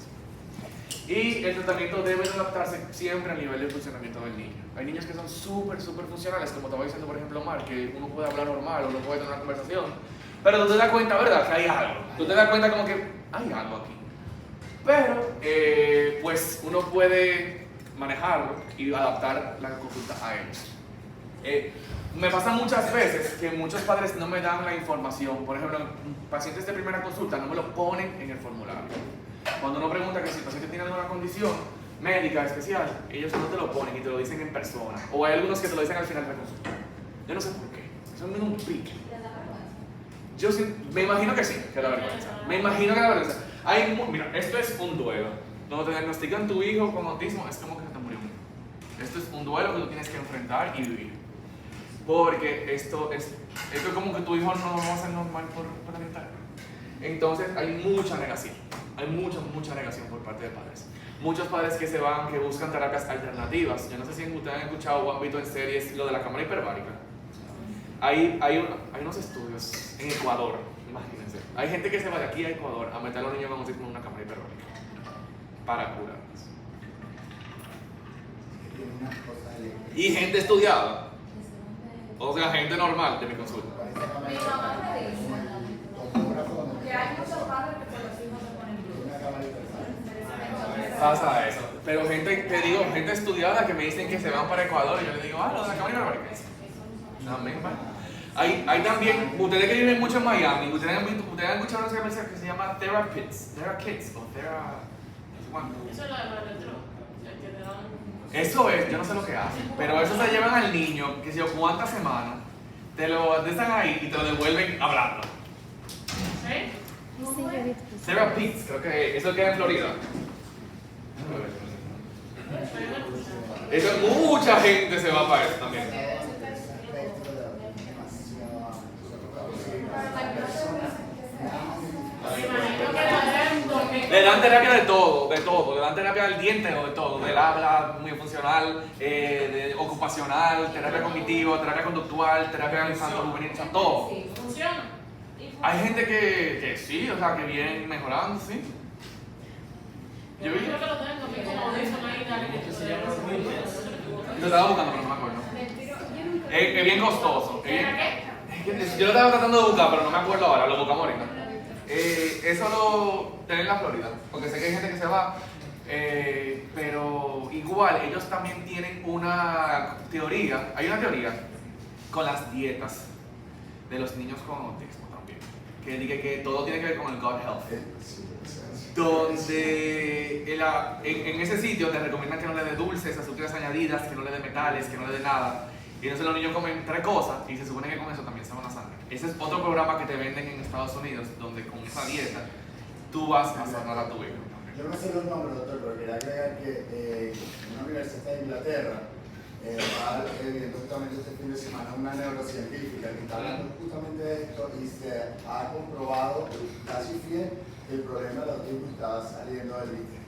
Y el tratamiento debe adaptarse siempre al nivel de funcionamiento del niño. Hay niños que son súper funcionales, como estaba diciendo por ejemplo Omar, que uno puede hablar normal, uno puede tener una conversación, pero tú te das cuenta, ¿verdad?, que hay algo. Tú te das cuenta como que hay algo aquí. Pero, pues uno puede manejarlo y adaptar la consulta a ellos. Me pasa muchas veces que muchos padres no me dan la información. Por ejemplo, pacientes de primera consulta no me lo ponen en el formulario. Cuando uno pregunta que si el paciente tiene alguna condición médica especial, ellos no te lo ponen y te lo dicen en persona. O hay algunos que te lo dicen al final de la consulta. Yo no sé por qué. Eso me da un pique. Yo me imagino que sí, que da vergüenza. Me imagino que da vergüenza. Mira, esto es un duelo. Cuando te diagnostican tu hijo con autismo, es como que se te murió un hijo. Esto es un duelo que tú tienes que enfrentar y vivir. Porque esto es como que tu hijo no va a ser normal por alimentar. Entonces hay mucha negación. Hay mucha negación por parte de padres. Muchos padres que se van, que buscan terapias alternativas. Yo no sé si ustedes han escuchado o han visto en series lo de la cámara hiperbárica. Hay unos estudios en Ecuador, imagínense. Hay gente que se va de aquí a Ecuador a meter a los niños con autismo en una cámara hiperbárica para curarlos. Y gente estudiada. O sea, gente normal de mi consulta. Mi mamá me dice que hay muchos padres que con los hijos se ponen brutos. Pasa eso. Pero gente estudiada que me dicen que se van para Ecuador y yo les digo, lo de la cámara hiperbárica. Amén, ¿vale? Hay también, ustedes que viven mucho en Miami, ustedes han escuchado una cerveza que se llama Therakids o Thera... Eso es lo de retro. Eso es, yo no sé lo que hacen, pero eso se llevan al niño, que sé yo, cuántas semanas, te lo dejan ahí y te lo devuelven hablando. ¿Sí? Therapies, creo que eso queda en Florida. Eso, mucha gente se va para eso también. Le dan terapia de todo, le dan terapia del diente o de todo, del habla, muy funcional, de ocupacional, terapia cognitiva, terapia conductual, terapia infantil-juvenil, o sea, todo. ¿Funciona? Hay gente que sí, o sea, que viene mejorando, sí. Yo creo que lo tengo, que como dicen ahí, dale, que se llama Lo estaba buscando, pero no me acuerdo. Es bien costoso. Yo lo estaba tratando de buscar, pero no me acuerdo ahora, lo buscamos ahorita. Eso lo tienen en la Florida, porque sé que hay gente que se va, pero igual ellos también tienen una teoría, hay una teoría con las dietas de los niños con autismo también, que dice que todo tiene que ver con el gut health, donde en ese sitio te recomiendan que no le dé dulces, azúcares añadidas, que no le dé metales, que no le dé nada. Y entonces los niños comen 3 cosas y se supone que con eso también se van a sanar. Ese es otro programa que te venden en Estados Unidos, donde con esa dieta tú vas a sanar a tu hijo. Yo no sé los nombres, doctor, pero quería agregar que en una universidad de Inglaterra va viendo justamente este fin de semana una neurocientífica que está hablando justamente de esto y se ha comprobado casi fiel que el problema del autismo está saliendo del intestino.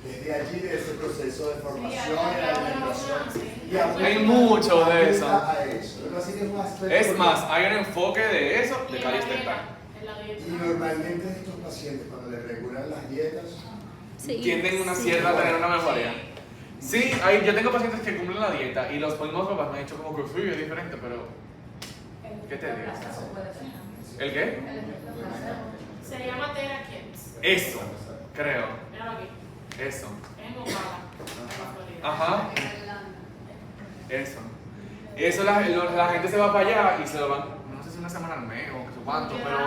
Desde allí, de ese proceso de formación y de alimentación. Hay mucho de eso. Es más, hay un enfoque de eso, de caries dental. Y normalmente estos pacientes, cuando les regulan las dietas, tienden una cierta a tener una mejoría. Sí, yo tengo pacientes que cumplen la dieta y los mismos papás me han dicho como que sí, es diferente, pero ¿qué te digo? ¿El qué? Se llama Therakids. Eso, creo. Míralo aquí. Eso. Es en Ocala. Ajá. Eso la gente se va para allá y se lo van, no sé si una semana al mes o qué sé cuánto, pero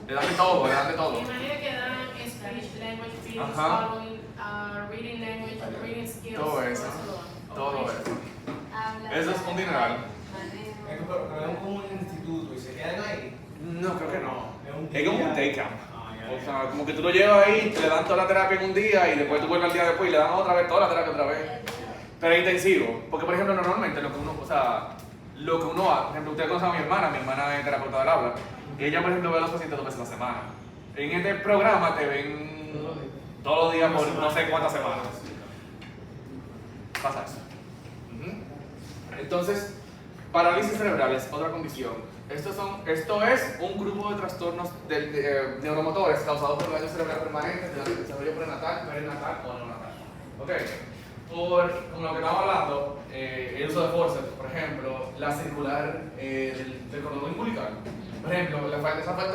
le dan de todo, le dan de todo. Imagínate que dan speech, language, feelings, Ajá. following, reading language, reading skills. Todo eso. Todo eso. Eso es un dineral. Manejo day camp. O sea, como que tú lo llevas ahí, te le dan toda la terapia en un día y después tú vuelves al día después y le dan otra vez toda la terapia otra vez. Pero es intensivo. Porque, por ejemplo, normalmente lo que uno hace, por ejemplo, ustedes conocen a mi hermana es terapeuta del habla, y ella, por ejemplo, ve a los pacientes 2 veces a la semana. En este programa te ven todos los días por no sé cuántas semanas. Pasa eso. Entonces, parálisis cerebral es otra condición. Esto es un grupo de trastornos neuromotores causados por daño cerebral permanente durante el desarrollo prenatal, perinatal o neonatal. ¿Ok? Como lo que estamos hablando, el uso de forceps, por ejemplo, la circular del cordón umbilical. Por ejemplo,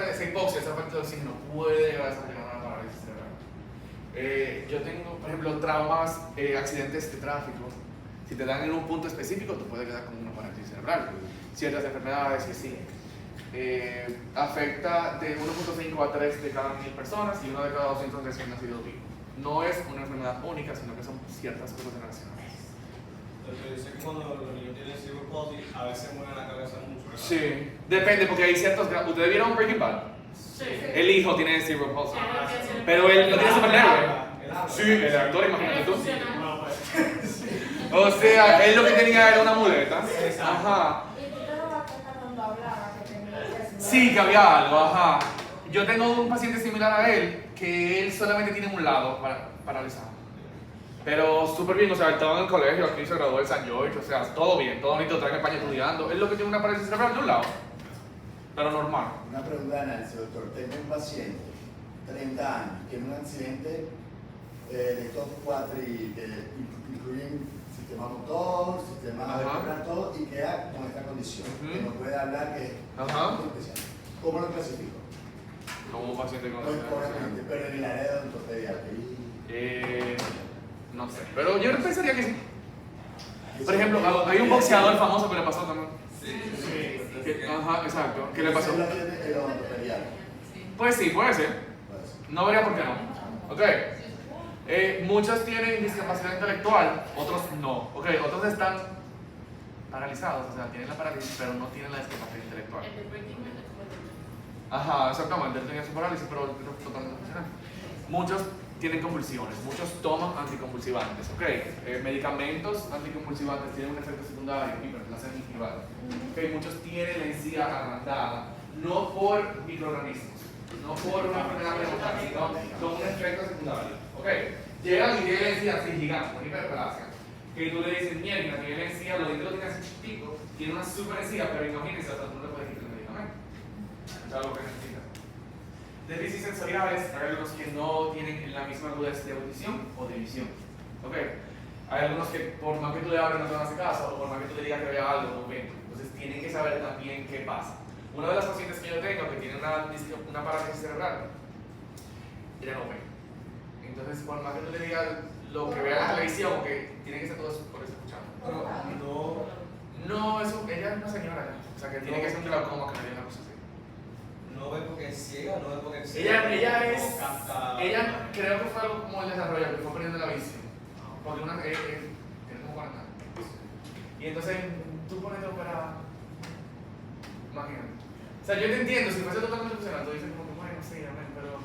esa hipoxia, esa falta de oxígeno puede llevar a desarrollar una parálisis cerebral. Yo tengo, por ejemplo, traumas, accidentes de tráfico. Si te dan en un punto específico, tú puedes quedar con una parálisis cerebral. Ciertas enfermedades que sí. Afecta de 1.5 a 3 de cada 1000 personas y 1 de cada 200 recién nacidos vivos. No es una enfermedad única, sino que son ciertas cosas generacionales. Entonces dice que cuando los niños tienen cerebral palsy, a veces mueven la cabeza mucho, ¿verdad? Sí, depende porque hay ciertos grados. ¿Ustedes vieron Breaking Bad? Sí. El hijo tiene cerebral palsy. Sí. Pero él no tiene super nervio. Sí, el actor, imagínate tú. No, pues. O sea, él lo que tenía era una muleta. Ajá. Y tú te das cuenta cuando hablaba que tenía que Sí, que había algo, ajá. Yo tengo un paciente similar a él que él solamente tiene un lado paralizado. Pero súper bien, o sea, él estaba en el colegio, aquí se graduó de San George, o sea, todo bien, todo bonito, está en España estudiando. Él lo que tiene una parálisis cerebral de un lado, pero normal. Una pregunta de análisis, doctor. Tengo un paciente, 30 años, tiene un accidente de estos cuatri que incluyen sistema motor, sistema respiratorio y queda con esta condición, que no puede hablar, que es muy especial. ¿Cómo lo clasifico? Como un paciente con Obviamente, pero en el área de ortopedia. No sé, pero yo pensaría que sí. Por ejemplo, hay un boxeador famoso que le pasó también. Sí. Ajá, exacto. ¿Qué le pasó? ¿Qué tiene el ortopedial? Pues sí, puede ser. No vería por qué no. Ok. Muchos tienen discapacidad intelectual, otros no. Ok, otros están paralizados, o sea, tienen la parálisis, pero no tienen la discapacidad intelectual. El de Breaking Bad es como el de- Ajá, exactamente, él tenía su parálisis, pero totalmente funcional. Muchos tienen convulsiones, muchos toman anticonvulsivantes, ¿ok? Medicamentos anticonvulsivantes tienen un efecto secundario, hiperplasia gingival. Okay, muchos tienen la encía agrandada, no por microorganismos, no por una enfermedad prenatal, sino con un efecto secundario, ¿ok? Llegan y tienen la encía así gigante, con hiperplasia, que tú le dices, mierda, tiene la encía, los dientes lo tienen así chiquitico, tiene una super encía, pero imagínense, hasta tú no le puedes quitar el medicamento. Es algo que necesita. Déficits sensoriales, hay algunos que no tienen la misma agudez de audición o de visión. ¿Okay? Hay algunos que por más que tú le hables no te van a hacer caso, o por más que tú le digas que vea algo, no ven. Entonces tienen que saber también qué pasa. Una de las pacientes que yo tengo que tiene una parálisis cerebral, ella no ve. Entonces por más que tú le digas lo que vea en la televisión, que tiene que ser todo por eso escuchando. Pero No, ella es una señora ya. O sea que tiene que ser un glaucoma que me diga una cosa así. no ve porque es ciega, no ve porque es ciega. Ella creo que fue algo como el desarrollo, que fue perdiendo la visión. Porque tiene como 40 años. Y entonces tú pones de operar, imagínate. O sea, yo te entiendo, si fuese totalmente funcional, tú dices como que bueno, sí, amén, pero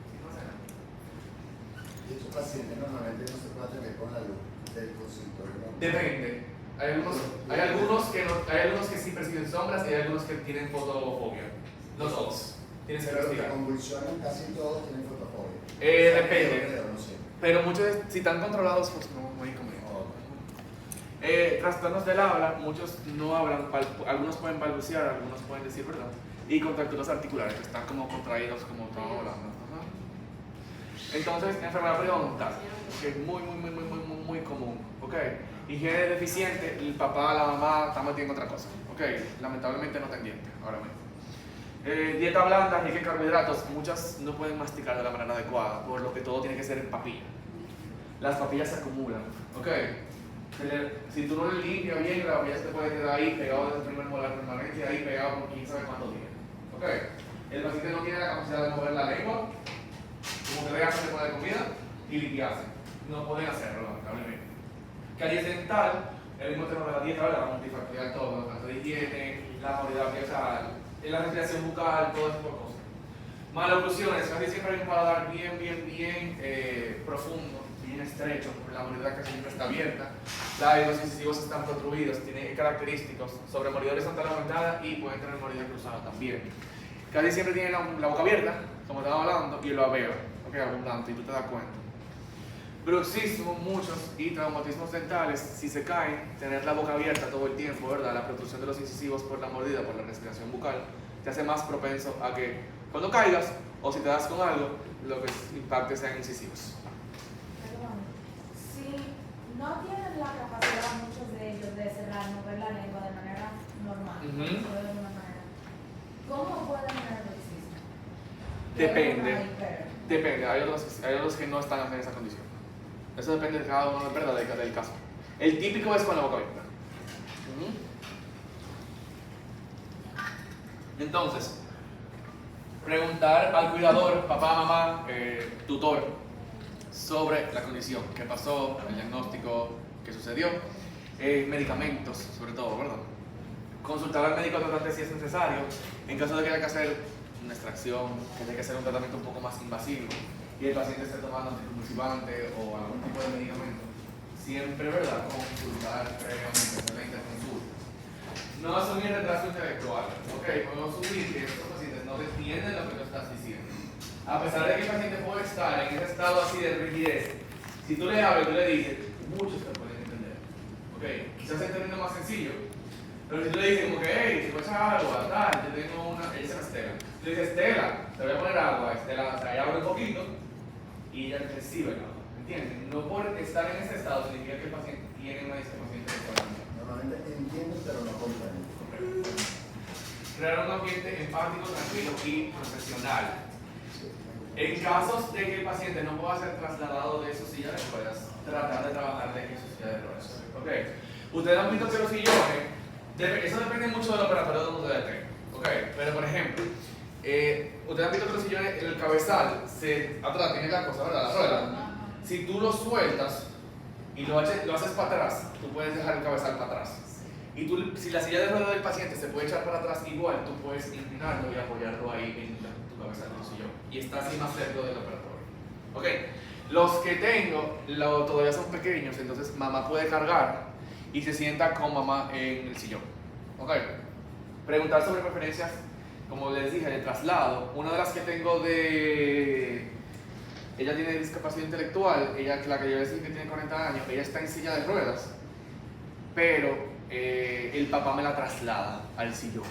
si no sé nada. Y estos pacientes normalmente no se puede atender con la luz del consultorio. Depende. Hay algunos que sí perciben sombras y hay algunos que tienen fotofobia. No todos. Tienes que Pero investigar. la convulsión casi todos tienen fotofobia. Depende. Creo, no sé. Pero muchos, si están controlados, pues no hay inconveniente. Trastornos del habla, muchos no hablan, algunos pueden balbucear, algunos pueden decir verdad. Y contracturas articulares, que están como contraídos, como estamos hablando. Ajá. Entonces, enfermedad periodontal, que es muy común. ¿Ok? Higiene deficiente, el papá, la mamá están metiendo otra cosa. ¿Ok? Lamentablemente no tienen dientes, ahora mismo. Dieta blanda, rica en carbohidratos, muchas no pueden masticar de la manera adecuada, por lo que todo tiene que ser en papilla. Las papillas se acumulan, ¿ok? Si tú no le limpias bien, la papilla se te puede quedar ahí pegado desde el primer molar permanente, ahí pegado por quién sabe cuántos días, ¿ok? El paciente no tiene la capacidad de mover la lengua, como que vea que se pone de comida y limpiarse. No pueden hacerlo, lamentablemente. Caries dental, el mismo tema de la dieta, la multifactorial, todo, la falta de higiene, la movilidad, o sea, la respiración bucal, todo ese tipo de cosas. Maloclusiones, casi siempre hay un paladar bien profundo, bien estrecho, porque la mordida casi siempre está abierta. Los incisivos están protruidos, tienen característicos sobre mordida horizontal aumentada y pueden tener mordida cruzada también. Casi siempre tienen la boca abierta, como estaba hablando, y el babeo, abundante, y tú te das cuenta. Bruxismo, muchos, y traumatismos dentales, si se caen, tener la boca abierta todo el tiempo, ¿verdad? La protrusión de los incisivos por la mordida, por la respiración bucal, te hace más propenso a que cuando caigas, o si te das con algo, lo que impacte sean incisivos. Perdón, si no tienen la capacidad muchos de ellos de cerrar, mover la lengua de manera normal, por decirlo de alguna manera, ¿cómo pueden tener bruxismo? Depende, hay otros que no están en esa condición. Eso depende de cada uno, ¿verdad? Del caso. El típico es con la boca abierta. Entonces, preguntar al cuidador, papá, mamá, tutor, sobre la condición, qué pasó, el diagnóstico, qué sucedió, medicamentos, sobre todo, ¿verdad? Consultar al médico tratante si es necesario, en caso de que haya que hacer una extracción, que haya que hacer un tratamiento un poco más invasivo y el paciente esté tomando anticonvulsivante o algún tipo de medicamento, siempre, ¿verdad?, consultar previamente, hacer la interconsulta. No asumir retraso intelectual, ok, podemos asumir que estos pacientes no entienden lo que tú estás diciendo. A pesar de que el paciente puede estar en ese estado así de rigidez, si tú le hablas y tú le dices, muchos te pueden entender, ok, quizás es término más sencillo, pero si tú le dices como que, hey, si voy a echar agua, tal, yo tengo una, ella se llama Estela, tú le dices, Estela, te voy a poner agua, Estela trae agua un poquito y ella recibe el agua, ¿entiendes? No por estar en ese estado significa que el paciente tiene una discapacidad intelectual. Normalmente entienden, pero no comprenden. Crear un ambiente empático, tranquilo y profesional. En casos de que el paciente no pueda ser trasladado de su silla de ruedas, tratar de trabajar de su silla de ruedas. Okay. Ustedes han visto que los sillones, eso depende mucho del operatorio donde ustedes tengan. Okay. Pero por ejemplo, ustedes han visto que los sillones, el cabezal, atrás tiene la cosa, ¿verdad? La rueda. Si tú lo sueltas y lo haces para atrás, tú puedes dejar el cabezal para atrás. Y tú, si la silla de ruedas del paciente se puede echar para atrás igual, tú puedes inclinarlo y apoyarlo ahí en tu cabeza en el sillón. Y está así más cerca del operatorio. Ok, los que tengo todavía son pequeños, entonces mamá puede cargar y se sienta con mamá en el sillón. Ok, preguntar sobre preferencias, como les dije, de traslado. Una de las que tengo ella tiene discapacidad intelectual, la que yo decía que tiene 40 años, ella está en silla de ruedas, pero el papá me la traslada al sillón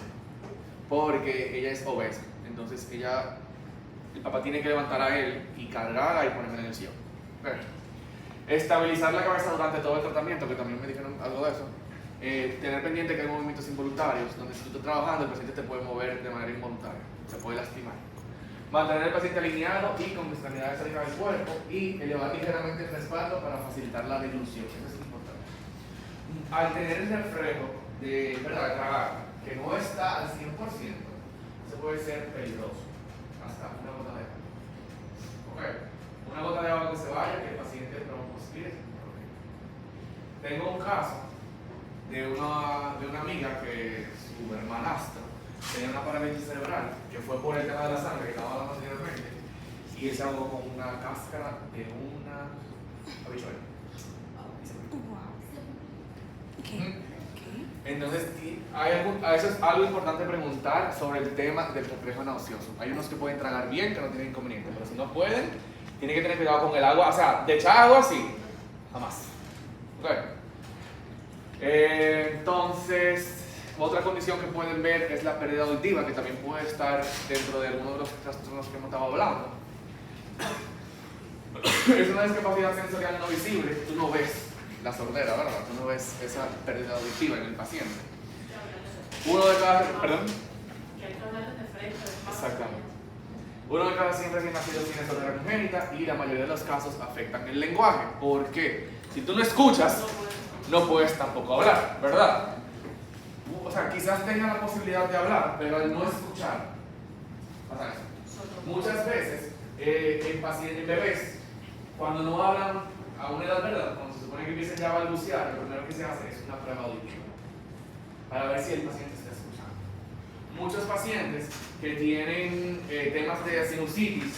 porque ella es obesa, entonces el papá tiene que levantar a él y cargarla y ponerla en el sillón. Bueno, estabilizar la cabeza durante todo el tratamiento, que también me dijeron algo de eso. Tener pendiente que hay movimientos involuntarios, donde si tú estás trabajando el paciente te puede mover de manera involuntaria, se puede lastimar. Mantener el paciente alineado y con extremidades cerca del cuerpo y elevar ligeramente el respaldo para facilitar la dilución. Eso es importante. Al tener el reflejo de tragar, que no está al 100%, se puede ser peligroso. Hasta una gota de agua. Ok. Una gota de agua que se vaya, que el paciente broncoaspire. Tengo un caso de una amiga que su hermanastro tenía una parálisis cerebral, que fue por el tema de la sangre que estaba hablando anteriormente, y él se ahogó con una cáscara de una habichuela. Entonces, eso es algo importante preguntar sobre el tema del reflejo nauseoso. Hay unos que pueden tragar bien, que no tienen inconveniente, pero si no pueden, tienen que tener cuidado con el agua. O sea, de echar agua, sí, jamás. Okay. Entonces, otra condición que pueden ver es la pérdida auditiva, que también puede estar dentro de alguno de los trastornos que hemos estado hablando. Es una discapacidad sensorial no visible, tú no ves la sordera, ¿verdad? Tú no ves esa pérdida auditiva en el paciente. Uno de cada... ¿Perdón? Que hay que hablar de frente. Exactamente. Uno de cada 100 recién nacidos tiene sordera congénita y la mayoría de los casos afectan el lenguaje. ¿Por qué? Si tú no escuchas, no puedes tampoco hablar, ¿verdad? O sea, quizás tengan la posibilidad de hablar, pero al no escuchar, pasa eso. Muchas veces, en bebés, cuando no hablan a una edad, ¿verdad? Cuando se supone que empiecen ya a balbucear, lo primero que se hace es una prueba auditiva para ver si el paciente está escuchando. muchos pacientes que tienen temas de sinusitis,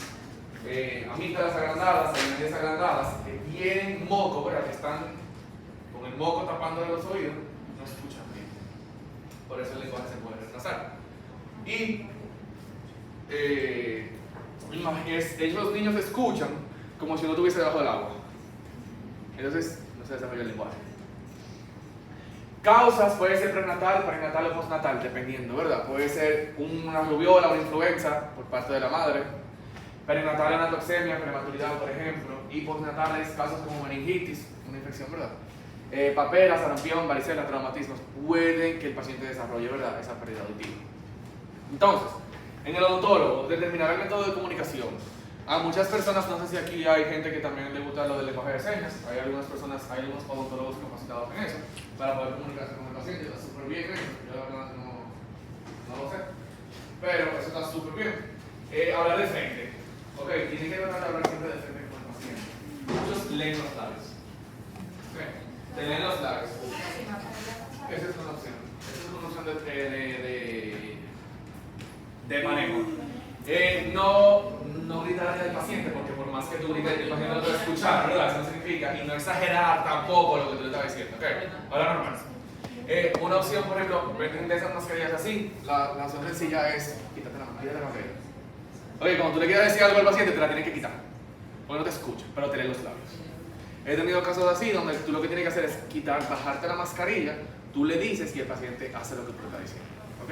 amígdalas agrandadas, adenoides agrandadas, que tienen moco, ¿verdad? Que están con el moco tapándole los oídos, no escuchan bien. Por eso el lenguaje se puede retrasar. Y ellos, los niños, escuchan como si no estuviese debajo del agua. Entonces no se desarrolla el lenguaje. Causas puede ser prenatal o postnatal, dependiendo, ¿verdad? Puede ser una rubiola, una influenza por parte de la madre. Perinatal, anatoxemia, prematuridad, por ejemplo. Y postnatales, casos como meningitis, una infección, ¿verdad? Papera, sarampión, varicela, traumatismos, pueden que el paciente desarrolle, ¿verdad?, esa pérdida auditiva. Entonces, en el odontólogo, determinar el método de comunicación. A muchas personas, no sé si aquí hay gente que también le gusta lo del lenguaje de señas, hay algunas personas, hay algunos odontólogos capacitados en eso, para poder comunicarse con el paciente, está súper bien eso, yo la verdad no lo sé, pero eso está súper bien. Hablar de frente, ok, tienen que tratar de hablar siempre de frente con el paciente. Muchos leen los labios, okay. Te leen los labios, esa es una opción, de manejo. No gritar al paciente, porque por más que tú grites, el paciente no te va a escuchar, ¿verdad? Eso no significa, y no exagerar tampoco lo que tú le estás diciendo, ¿ok? Ahora normal. Una opción, por ejemplo, venden de esas mascarillas así, la opción sencilla es, quítate la mascarilla. Ok, cuando tú le quieras decir algo al paciente, te la tienes que quitar, porque no te escucha, pero te lee los labios. He tenido casos así, donde tú lo que tienes que hacer es bajarte la mascarilla, tú le dices y el paciente hace lo que tú le estás diciendo, ¿ok?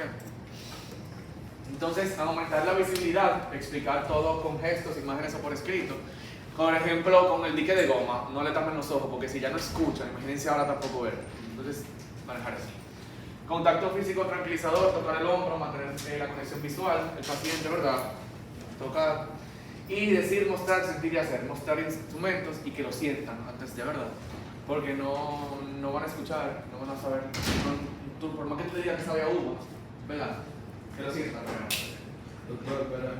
Entonces, aumentar la visibilidad, explicar todo con gestos, imágenes o por escrito. Por ejemplo, con el dique de goma, no le tapen los ojos, porque si ya no escuchan, imagínense ahora tampoco ver. Entonces, manejar eso. Contacto físico tranquilizador, tocar el hombro, mantener la conexión visual, el paciente, ¿verdad? Tocar. Y decir, mostrar, sentir y hacer. Mostrar instrumentos y que lo sientan antes de, ¿verdad? Porque no van a escuchar, no van a saber. Por más que tú digas que sabe a uva, ¿verdad? Que lo sientan, ¿verdad? Doctor, pero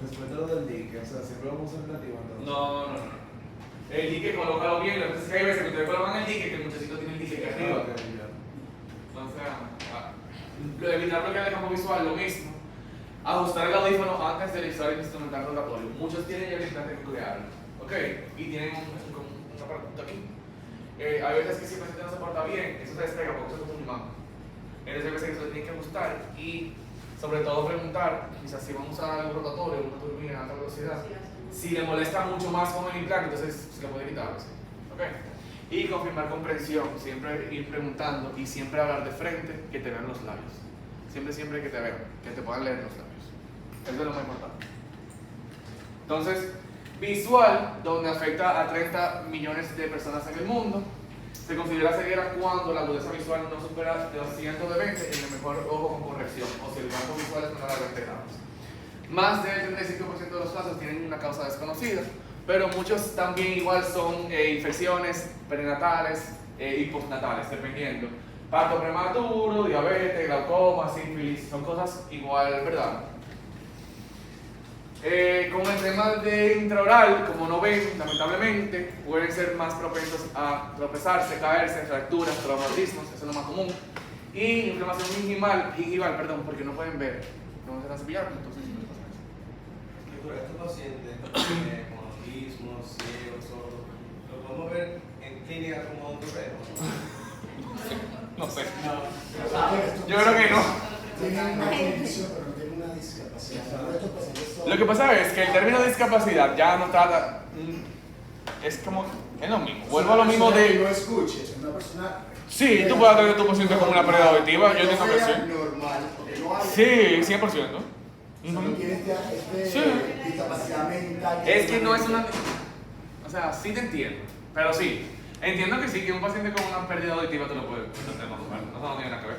respecto a lo del dique, o sea, siempre vamos a ser creativos entonces. No. El dique, colócalo bien. Lo que pasa es que hay veces que ustedes colocan el dique, que el muchachito tiene el dique aquí arriba. Entonces, evitar bloquear el campo visual, lo mismo. Ajustar el audífono antes de realizar el instrumental rotatorio. Muchos tienen ya el implante nuclear, ¿ok? Y tienen un aparato aquí. Hay veces que si el paciente no se porta bien, eso se despega porque eso es como un imán. Entonces hay veces que se lo tienen que ajustar y sobre todo preguntar, quizás si vamos a usar algo rotatorio, una turbina a alta velocidad, si le molesta mucho más con el implante, entonces se le puede quitar, ¿ok? Y confirmar comprensión, siempre ir preguntando y siempre hablar de frente, que te vean los labios. Siempre que te vean, que te puedan leer los labios. Eso es lo más importante. Entonces, visual, donde afecta a 30 millones de personas en el mundo. Se considera ceguera cuando la agudeza visual no supera de los 120 en el mejor ojo con corrección, o si el campo visual es menor a 20 grados. Más del 35% de los casos tienen una causa desconocida, pero muchos también igual son infecciones perinatales y postnatales, dependiendo. Parto prematuro, diabetes, glaucoma, sífilis, son cosas igual, ¿verdad? Con el tema de intraoral, como no ven, lamentablemente, pueden ser más propensos a tropezarse, caerse, fracturas, traumatismos, eso es lo más común. Y inflamación gingival, porque no pueden ver, no se van a cepillar, entonces no les pasa eso. Estos pacientes con autismo, ciegos, sordos, ¿lo podemos ver en clínica como ortopeda? No sé. Yo creo que no. Tienen una condición, pero no tienen una discapacidad. Estos pacientes son... Lo que pasa es que el término discapacidad ya no trata, es como, es lo mismo, vuelvo a lo mismo Que de... no escuches, una persona... Sí, tú puedes tener tu paciente con una pérdida auditiva, yo entiendo que sí. normal, porque no hay... Sí, 100%. No tiene Sí. discapacidad mental. Es que no es una... O sea, sí te entiendo, pero sí. Entiendo que sí, que un paciente con una pérdida auditiva tú lo puedes tener normal, no tiene nada que ver.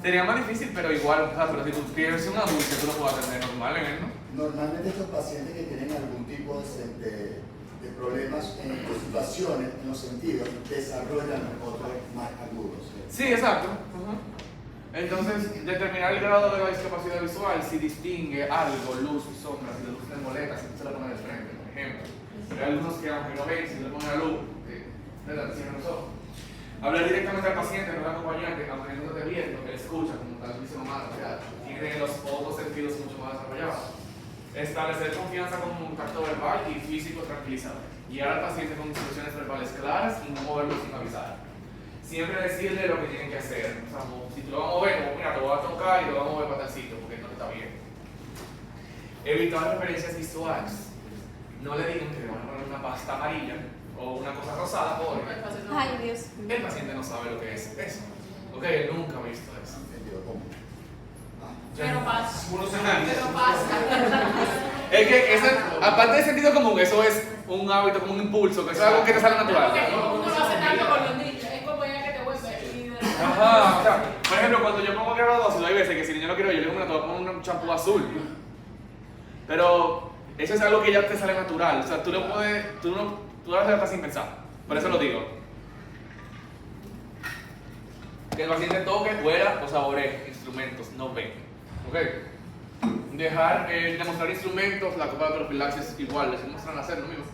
Sería más difícil, pero igual, o sea, pero si tú tienes un adulto, tú lo puedes atender normal en él, ¿no? Normalmente estos pacientes que tienen algún tipo de problemas en situaciones, en los sentidos, desarrollan otros más agudos. Sí, exacto. Entonces, determinar el grado de la discapacidad visual, si distingue algo, luz, sombra, si la luz te molesta, si se la pone de frente, por ejemplo. Hay algunos que aunque no ven, si le ponen la luz, le cierran los ojos. Hablar directamente al paciente, no al acompañante, aunque no esté viendo, que escucha, como tal dice mamá, o sea, tiene los otros sentidos mucho más desarrollados. Establecer confianza con un contacto verbal y físico tranquilizador. Guiar al paciente con instrucciones verbales claras y no moverlo sin avisar. Siempre decirle lo que tienen que hacer. O sea, si tú lo vas a mover, como, mira, te voy a tocar y lo vas a mover para tal sitio porque no te está bien. Evitar referencias visuales. No le digan que le van a poner una pasta amarilla o una cosa rosada porque Ay, Dios. el paciente no sabe lo que es eso. Ok, él nunca ha visto eso. Pero pasa. Uno se Pero pasa. Es que, aparte de sentido común, eso es un hábito, como un impulso, que eso es algo que te sale natural. Porque uno lo hace tanto con los niños. Es como ya que te vuelve líder. Ajá, o sea, por ejemplo, cuando yo pongo graduación, hay veces que si el niño no quiere, yo le digo, mira, te voy a poner un champú azul. Pero eso es algo que ya te sale natural. O sea, tú lo puedes, tú lo haces hasta sin pensar. Por eso lo digo. Que el paciente toque, huela o saboree instrumentos, no ve. ¿Ok? Demostrar instrumentos, la copa de profilaxis igual, les muestran hacer lo mismo.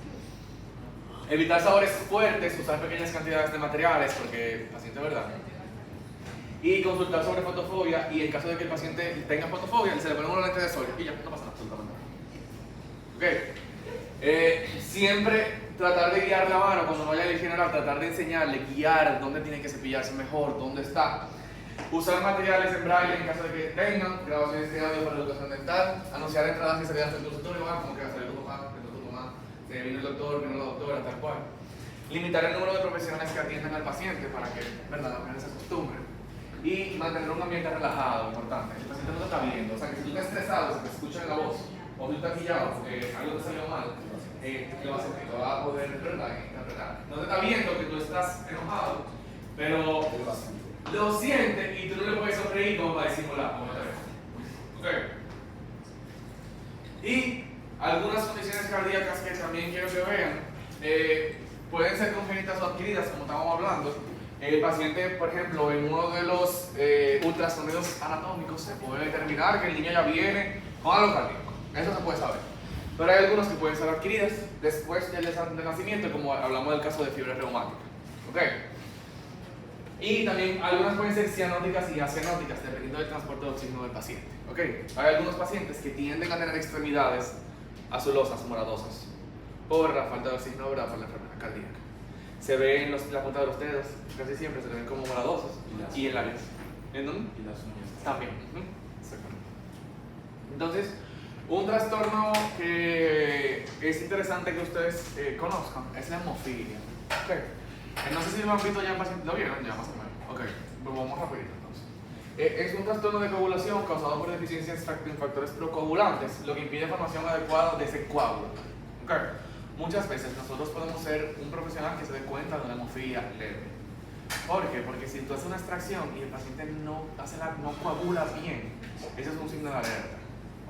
Evitar sabores fuertes, usar pequeñas cantidades de materiales, porque el paciente, ¿verdad? Y consultar sobre fotofobia, y en caso de que el paciente tenga fotofobia, se le pone una lente de sol y ya no pasa absolutamente nada. ¿Ok? Siempre tratar de guiar la mano cuando vaya al general, tratar de enseñarle, guiar dónde tiene que cepillarse mejor, dónde está. Usar materiales en braille en caso de que tengan grabaciones de audio para la educación dental, anunciar entradas y salidas del consultorio, como que va a salir tu papá, entró tu mamá, vino el doctor, vino la doctora, tal cual. Limitar el número de profesionales que atienden al paciente para que, ¿verdad?, la mujer se acostumbre. Y mantener un ambiente relajado, importante. El paciente no te está viendo, o sea que si tú estás estresado, si te escuchan la voz, o tú estás pillado porque algo te salió mal, lo vas a sentir, lo vas a poder interpretar. No te está viendo que tú estás enojado, pero lo siente y tú no le puedes sonreír como para disimular, como te ves. Ok. Y algunas condiciones cardíacas que también quiero que vean, pueden ser congénitas o adquiridas, como estábamos hablando. El paciente, por ejemplo, en uno de los ultrasonidos anatómicos se puede determinar que el niño ya viene con algo cardíaco. Eso se puede saber. Pero hay algunas que pueden ser adquiridas después del nacimiento, como hablamos del caso de fiebre reumática. ¿Ok? Y también algunas pueden ser cianóticas y acianóticas, dependiendo del transporte de oxígeno del paciente. ¿Ok? Hay algunos pacientes que tienden a tener extremidades azulosas, moradosas, por la falta de oxígeno, ¿verdad?, por la enfermedad cardíaca. Se ve en la punta de los dedos, casi siempre se le ven como moradosos, y en labios. ¿En dónde? Y las uñas. También. Exactamente. Entonces, un trastorno que es interesante que ustedes conozcan es la hemofilia. Okay. No sé si lo han visto ya en pacientes. ¿Lo vieron ya más o menos? Ok, pues vamos rapidito entonces. Es un trastorno de coagulación causado por deficiencias en factores procoagulantes, lo que impide formación adecuada de ese coágulo. Okay. Muchas veces nosotros podemos ser un profesional que se dé cuenta de una hemofilia leve. ¿Por qué? Porque si tú haces una extracción y el paciente no coagula bien, ese es un signo de alerta.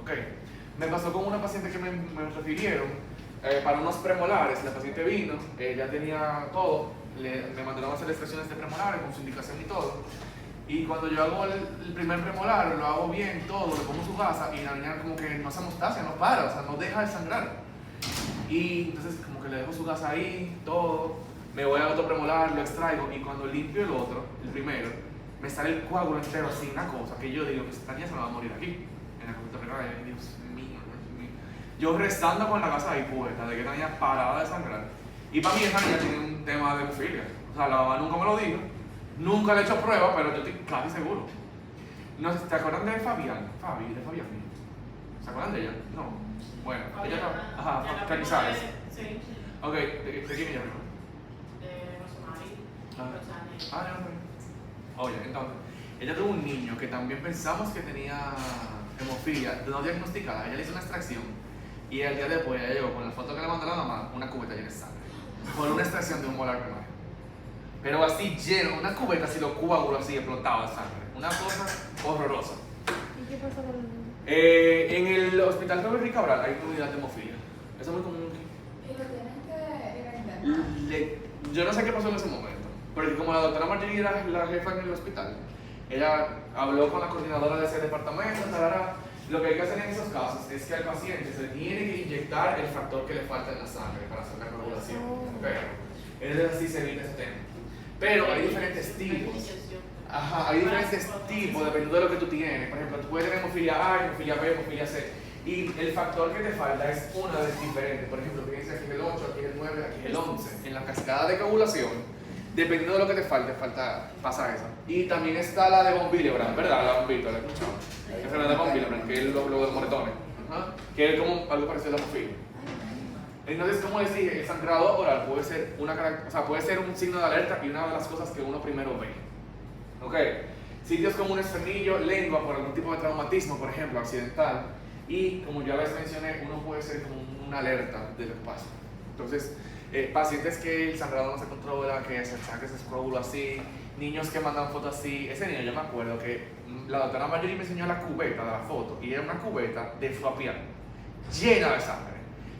Okay. Me pasó con una paciente que me refirieron para unos premolares. La paciente vino, ya tenía todo, me mandaron a hacer extracciones de premolares con su indicación y todo. Y cuando yo hago el primer premolar, lo hago bien, todo, le pongo su gasa y la niña como que no hace hemostasia, no para, o sea, no deja de sangrar. Y entonces como que le dejo su gasa ahí, todo, me voy al otro premolar, lo extraigo y cuando limpio el otro, el primero, me sale el coágulo entero así, una cosa que yo digo que esta niña se me va a morir aquí, en la consulta primaria. Dios mío. Yo rezando con la gasa ahí puesta, de que esta niña parada de sangrar. Y para mí esa niña tiene un tema de hemofilia. O sea, la mamá nunca me lo dijo, nunca le he hecho prueba, pero yo estoy casi seguro. No, ¿te acuerdan de Fabián? De Fabián. ¿Se acuerdan de ella? No. Bueno, ella no. Ajá, Canizales. Sí. Ok, ¿de quién ella? De Rosemary. No. Oye, entonces, ella tuvo un niño que también pensamos que tenía hemofilia, no diagnosticada. Ella le hizo una extracción y el día después ella llegó con la foto que le mandó la mamá, una cubeta llena de sangre, por una extracción de un molar primario. Pero así lleno, una cubeta así, lo coágulo así, explotado de sangre. Una cosa horrorosa. ¿Y qué pasó con el niño? En el hospital Robert Rick Cabral hay una unidad de hemofilia. Eso es muy común aquí. Y lo tienen que internar. Yo no sé qué pasó en ese momento, porque como la doctora Marjorie era la jefa en el hospital, ella habló con la coordinadora de ese departamento, lo que hay que hacer en esos casos es que al paciente se tiene que inyectar el factor que le falta en la sangre para hacer la coagulación. Okay. Es así se evita ese tema. Pero hay diferentes tipos. Ajá, hay diferentes tipos dependiendo de lo que tú tienes. Por ejemplo, tú puedes tener hemofilia A, hemofilia B, hemofilia C. Y el factor que te falta es una vez diferente. Por ejemplo, fíjense, aquí es el 8, aquí es el 9, aquí es el 11. En la cascada de coagulación, dependiendo de lo que te falte, pasa eso. Y también está la de von Willebrand, ¿verdad? La von Willebrand, ¿la escuchado? La enfermedad de von Willebrand, que es lo de los moretones. Ajá. Que es como algo parecido a la hemofilia. Entonces, como les dije, el sangrado oral puede ser puede ser un signo de alerta y una de las cosas que uno primero ve. ¿Ok? Sitios como un esternillo, lengua por algún tipo de traumatismo, por ejemplo, accidental. Y como ya les mencioné, uno puede ser como una alerta de lo que pasa. Entonces, pacientes que el sangrado no se controla, que se sangre se coagula así, niños que mandan fotos así. Ese niño, yo me acuerdo que la doctora Marjorie me enseñó la cubeta de la foto y era una cubeta de Fluapián, llena de sangre.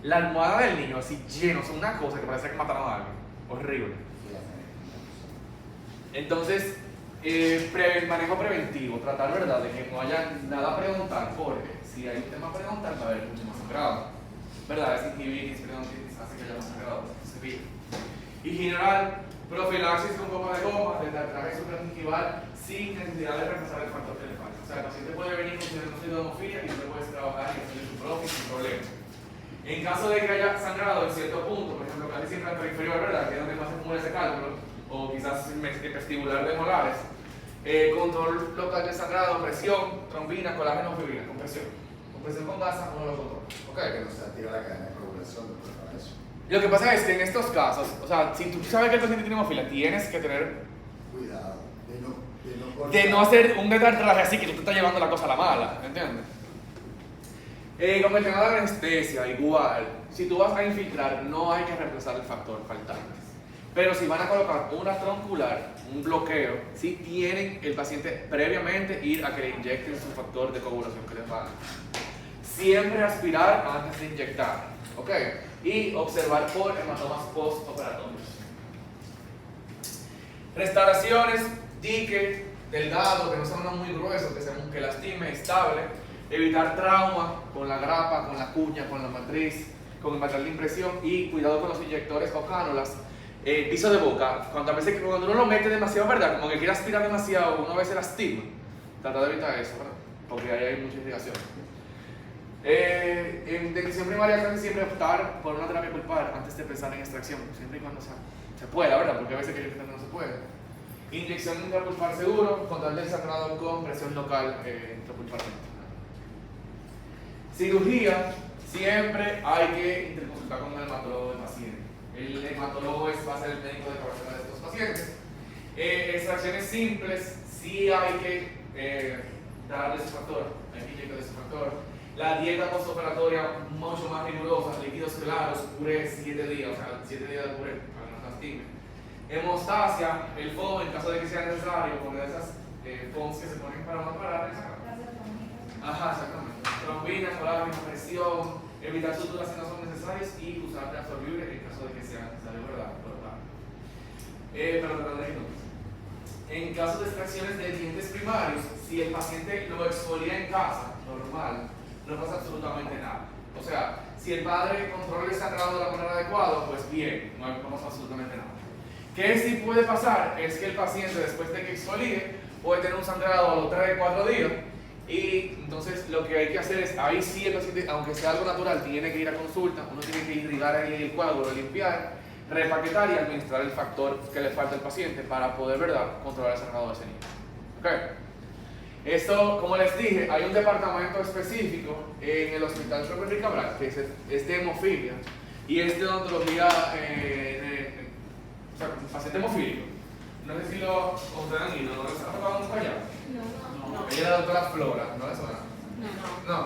La almohada del niño así lleno, o sea, una cosa que parecía que mataron a alguien. Horrible. Entonces, manejo preventivo, tratar, ¿verdad?, de que no haya nada a preguntar, porque si hay un tema a preguntar va a haber mucho más sangrado, ¿verdad? Es inhibir, periodontitis, hace que haya más sangrado, se pide. Y general, profilaxis con goma de goma, de traje supragingival, sin necesidad de reemplazar el factor que le falta. O sea, el paciente puede venir con diagnóstico de hemofilia y usted puede trabajar y hacerle su propio sin problema. En caso de que haya sangrado en cierto punto, por ejemplo, casi siempre al inferior, ¿verdad?, que es donde más se acumula ese cálculo, o quizás vestibular de molares, control local de sangrado, presión, trombina, colágeno, fibrina, compresión. Compresión con gasa, uno lo controla. Que no se activa la cadena de coagulación después para eso. Lo que pasa es que en estos casos, o sea, si tú sabes que el paciente tiene hemofilia, tienes que tener Cuidado, de no hacer un detartraje así que tú te estás llevando la cosa a la mala, ¿entiendes? Con el tema de la anestesia, igual, si tú vas a infiltrar, no hay que reemplazar el factor faltante. Pero si van a colocar una troncular, un bloqueo, sí tienen el paciente previamente ir a que le inyecten su factor de coagulación que les falta. Siempre aspirar antes de inyectar, ¿ok? Y observar por hematomas postoperatorios. Restauraciones, dique, delgado, que no sea uno muy grueso, que lastime, estable. Evitar trauma con la grapa, con la cuña, con la matriz, con el material de impresión y cuidado con los inyectores o cánulas. Piso de boca, cuando uno lo mete demasiado, ¿verdad? Como que quiere aspirar demasiado, uno a veces lastima. Trata de evitar eso, ¿verdad? Porque ahí hay mucha irrigación. En dentición primaria casi siempre optar por una terapia pulpar antes de pensar en extracción, siempre y cuando se pueda, ¿verdad? Porque a veces que no se puede. Inyección intrapulpar seguro, control del sangrado con presión local intrapulparmente. Cirugía, siempre hay que interconsultar con el hematólogo del paciente. El hematólogo va a ser el médico de cabecera de estos pacientes. Extracciones simples, sí hay que darle su factor, hay que inyectarle su factor. La dieta postoperatoria mucho más rigurosa, líquidos claros, puré 7 días, o sea, 7 días de puré, para que no se lastime. Hemostasia, el FOM, en caso de que sea necesario, poner esas FOMs que se ponen para no parar el sangrado. Ajá, exactamente. Trombina, colágeno, presión, evitar suturas si no son necesarias y usar reabsorbible en caso de que sea necesario, ¿verdad? En caso de extracciones de dientes primarios, si el paciente lo exfolia en casa, normal, no pasa absolutamente nada. O sea, si el padre controla el sangrado de la manera adecuada, pues bien, no pasa absolutamente nada. ¿Qué sí puede pasar? Es que el paciente, después de que exfolie, puede tener un sangrado a los 3 o 4 días. Y entonces lo que hay que hacer es, ahí sí el paciente, aunque sea algo natural, tiene que ir a consulta, uno tiene que irrigar ahí el coágulo, limpiar, repaquetar y administrar el factor que le falta al paciente para poder, ¿verdad?, controlar el sangrado de ese niño. ¿Ok? Esto, como les dije, hay un departamento específico en el Hospital Sor Enrique Cabral, que es de hemofilia, y es de odontología, o sea, paciente hemofílico. No sé si ustedes han ido, ¿no les ha tocado nunca allá? No. Ella es la doctora Flora, ¿no le suena? No.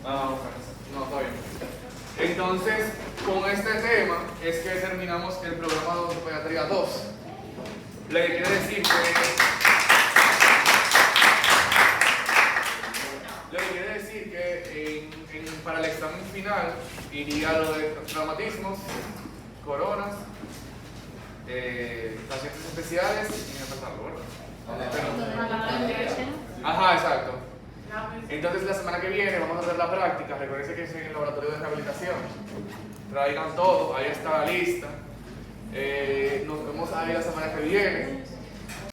No, está bien. Entonces, con este tema es que terminamos el programa de Odontopediatría 2. Lo que quiere decir que para el examen final iría lo de traumatismos, coronas, pacientes especiales y me pasa algo, ¿verdad? Ajá, exacto. Entonces la semana que viene vamos a hacer la práctica. Recuerden que es en el laboratorio de rehabilitación. Traigan todo, ahí está la lista. Nos vemos ahí la semana que viene.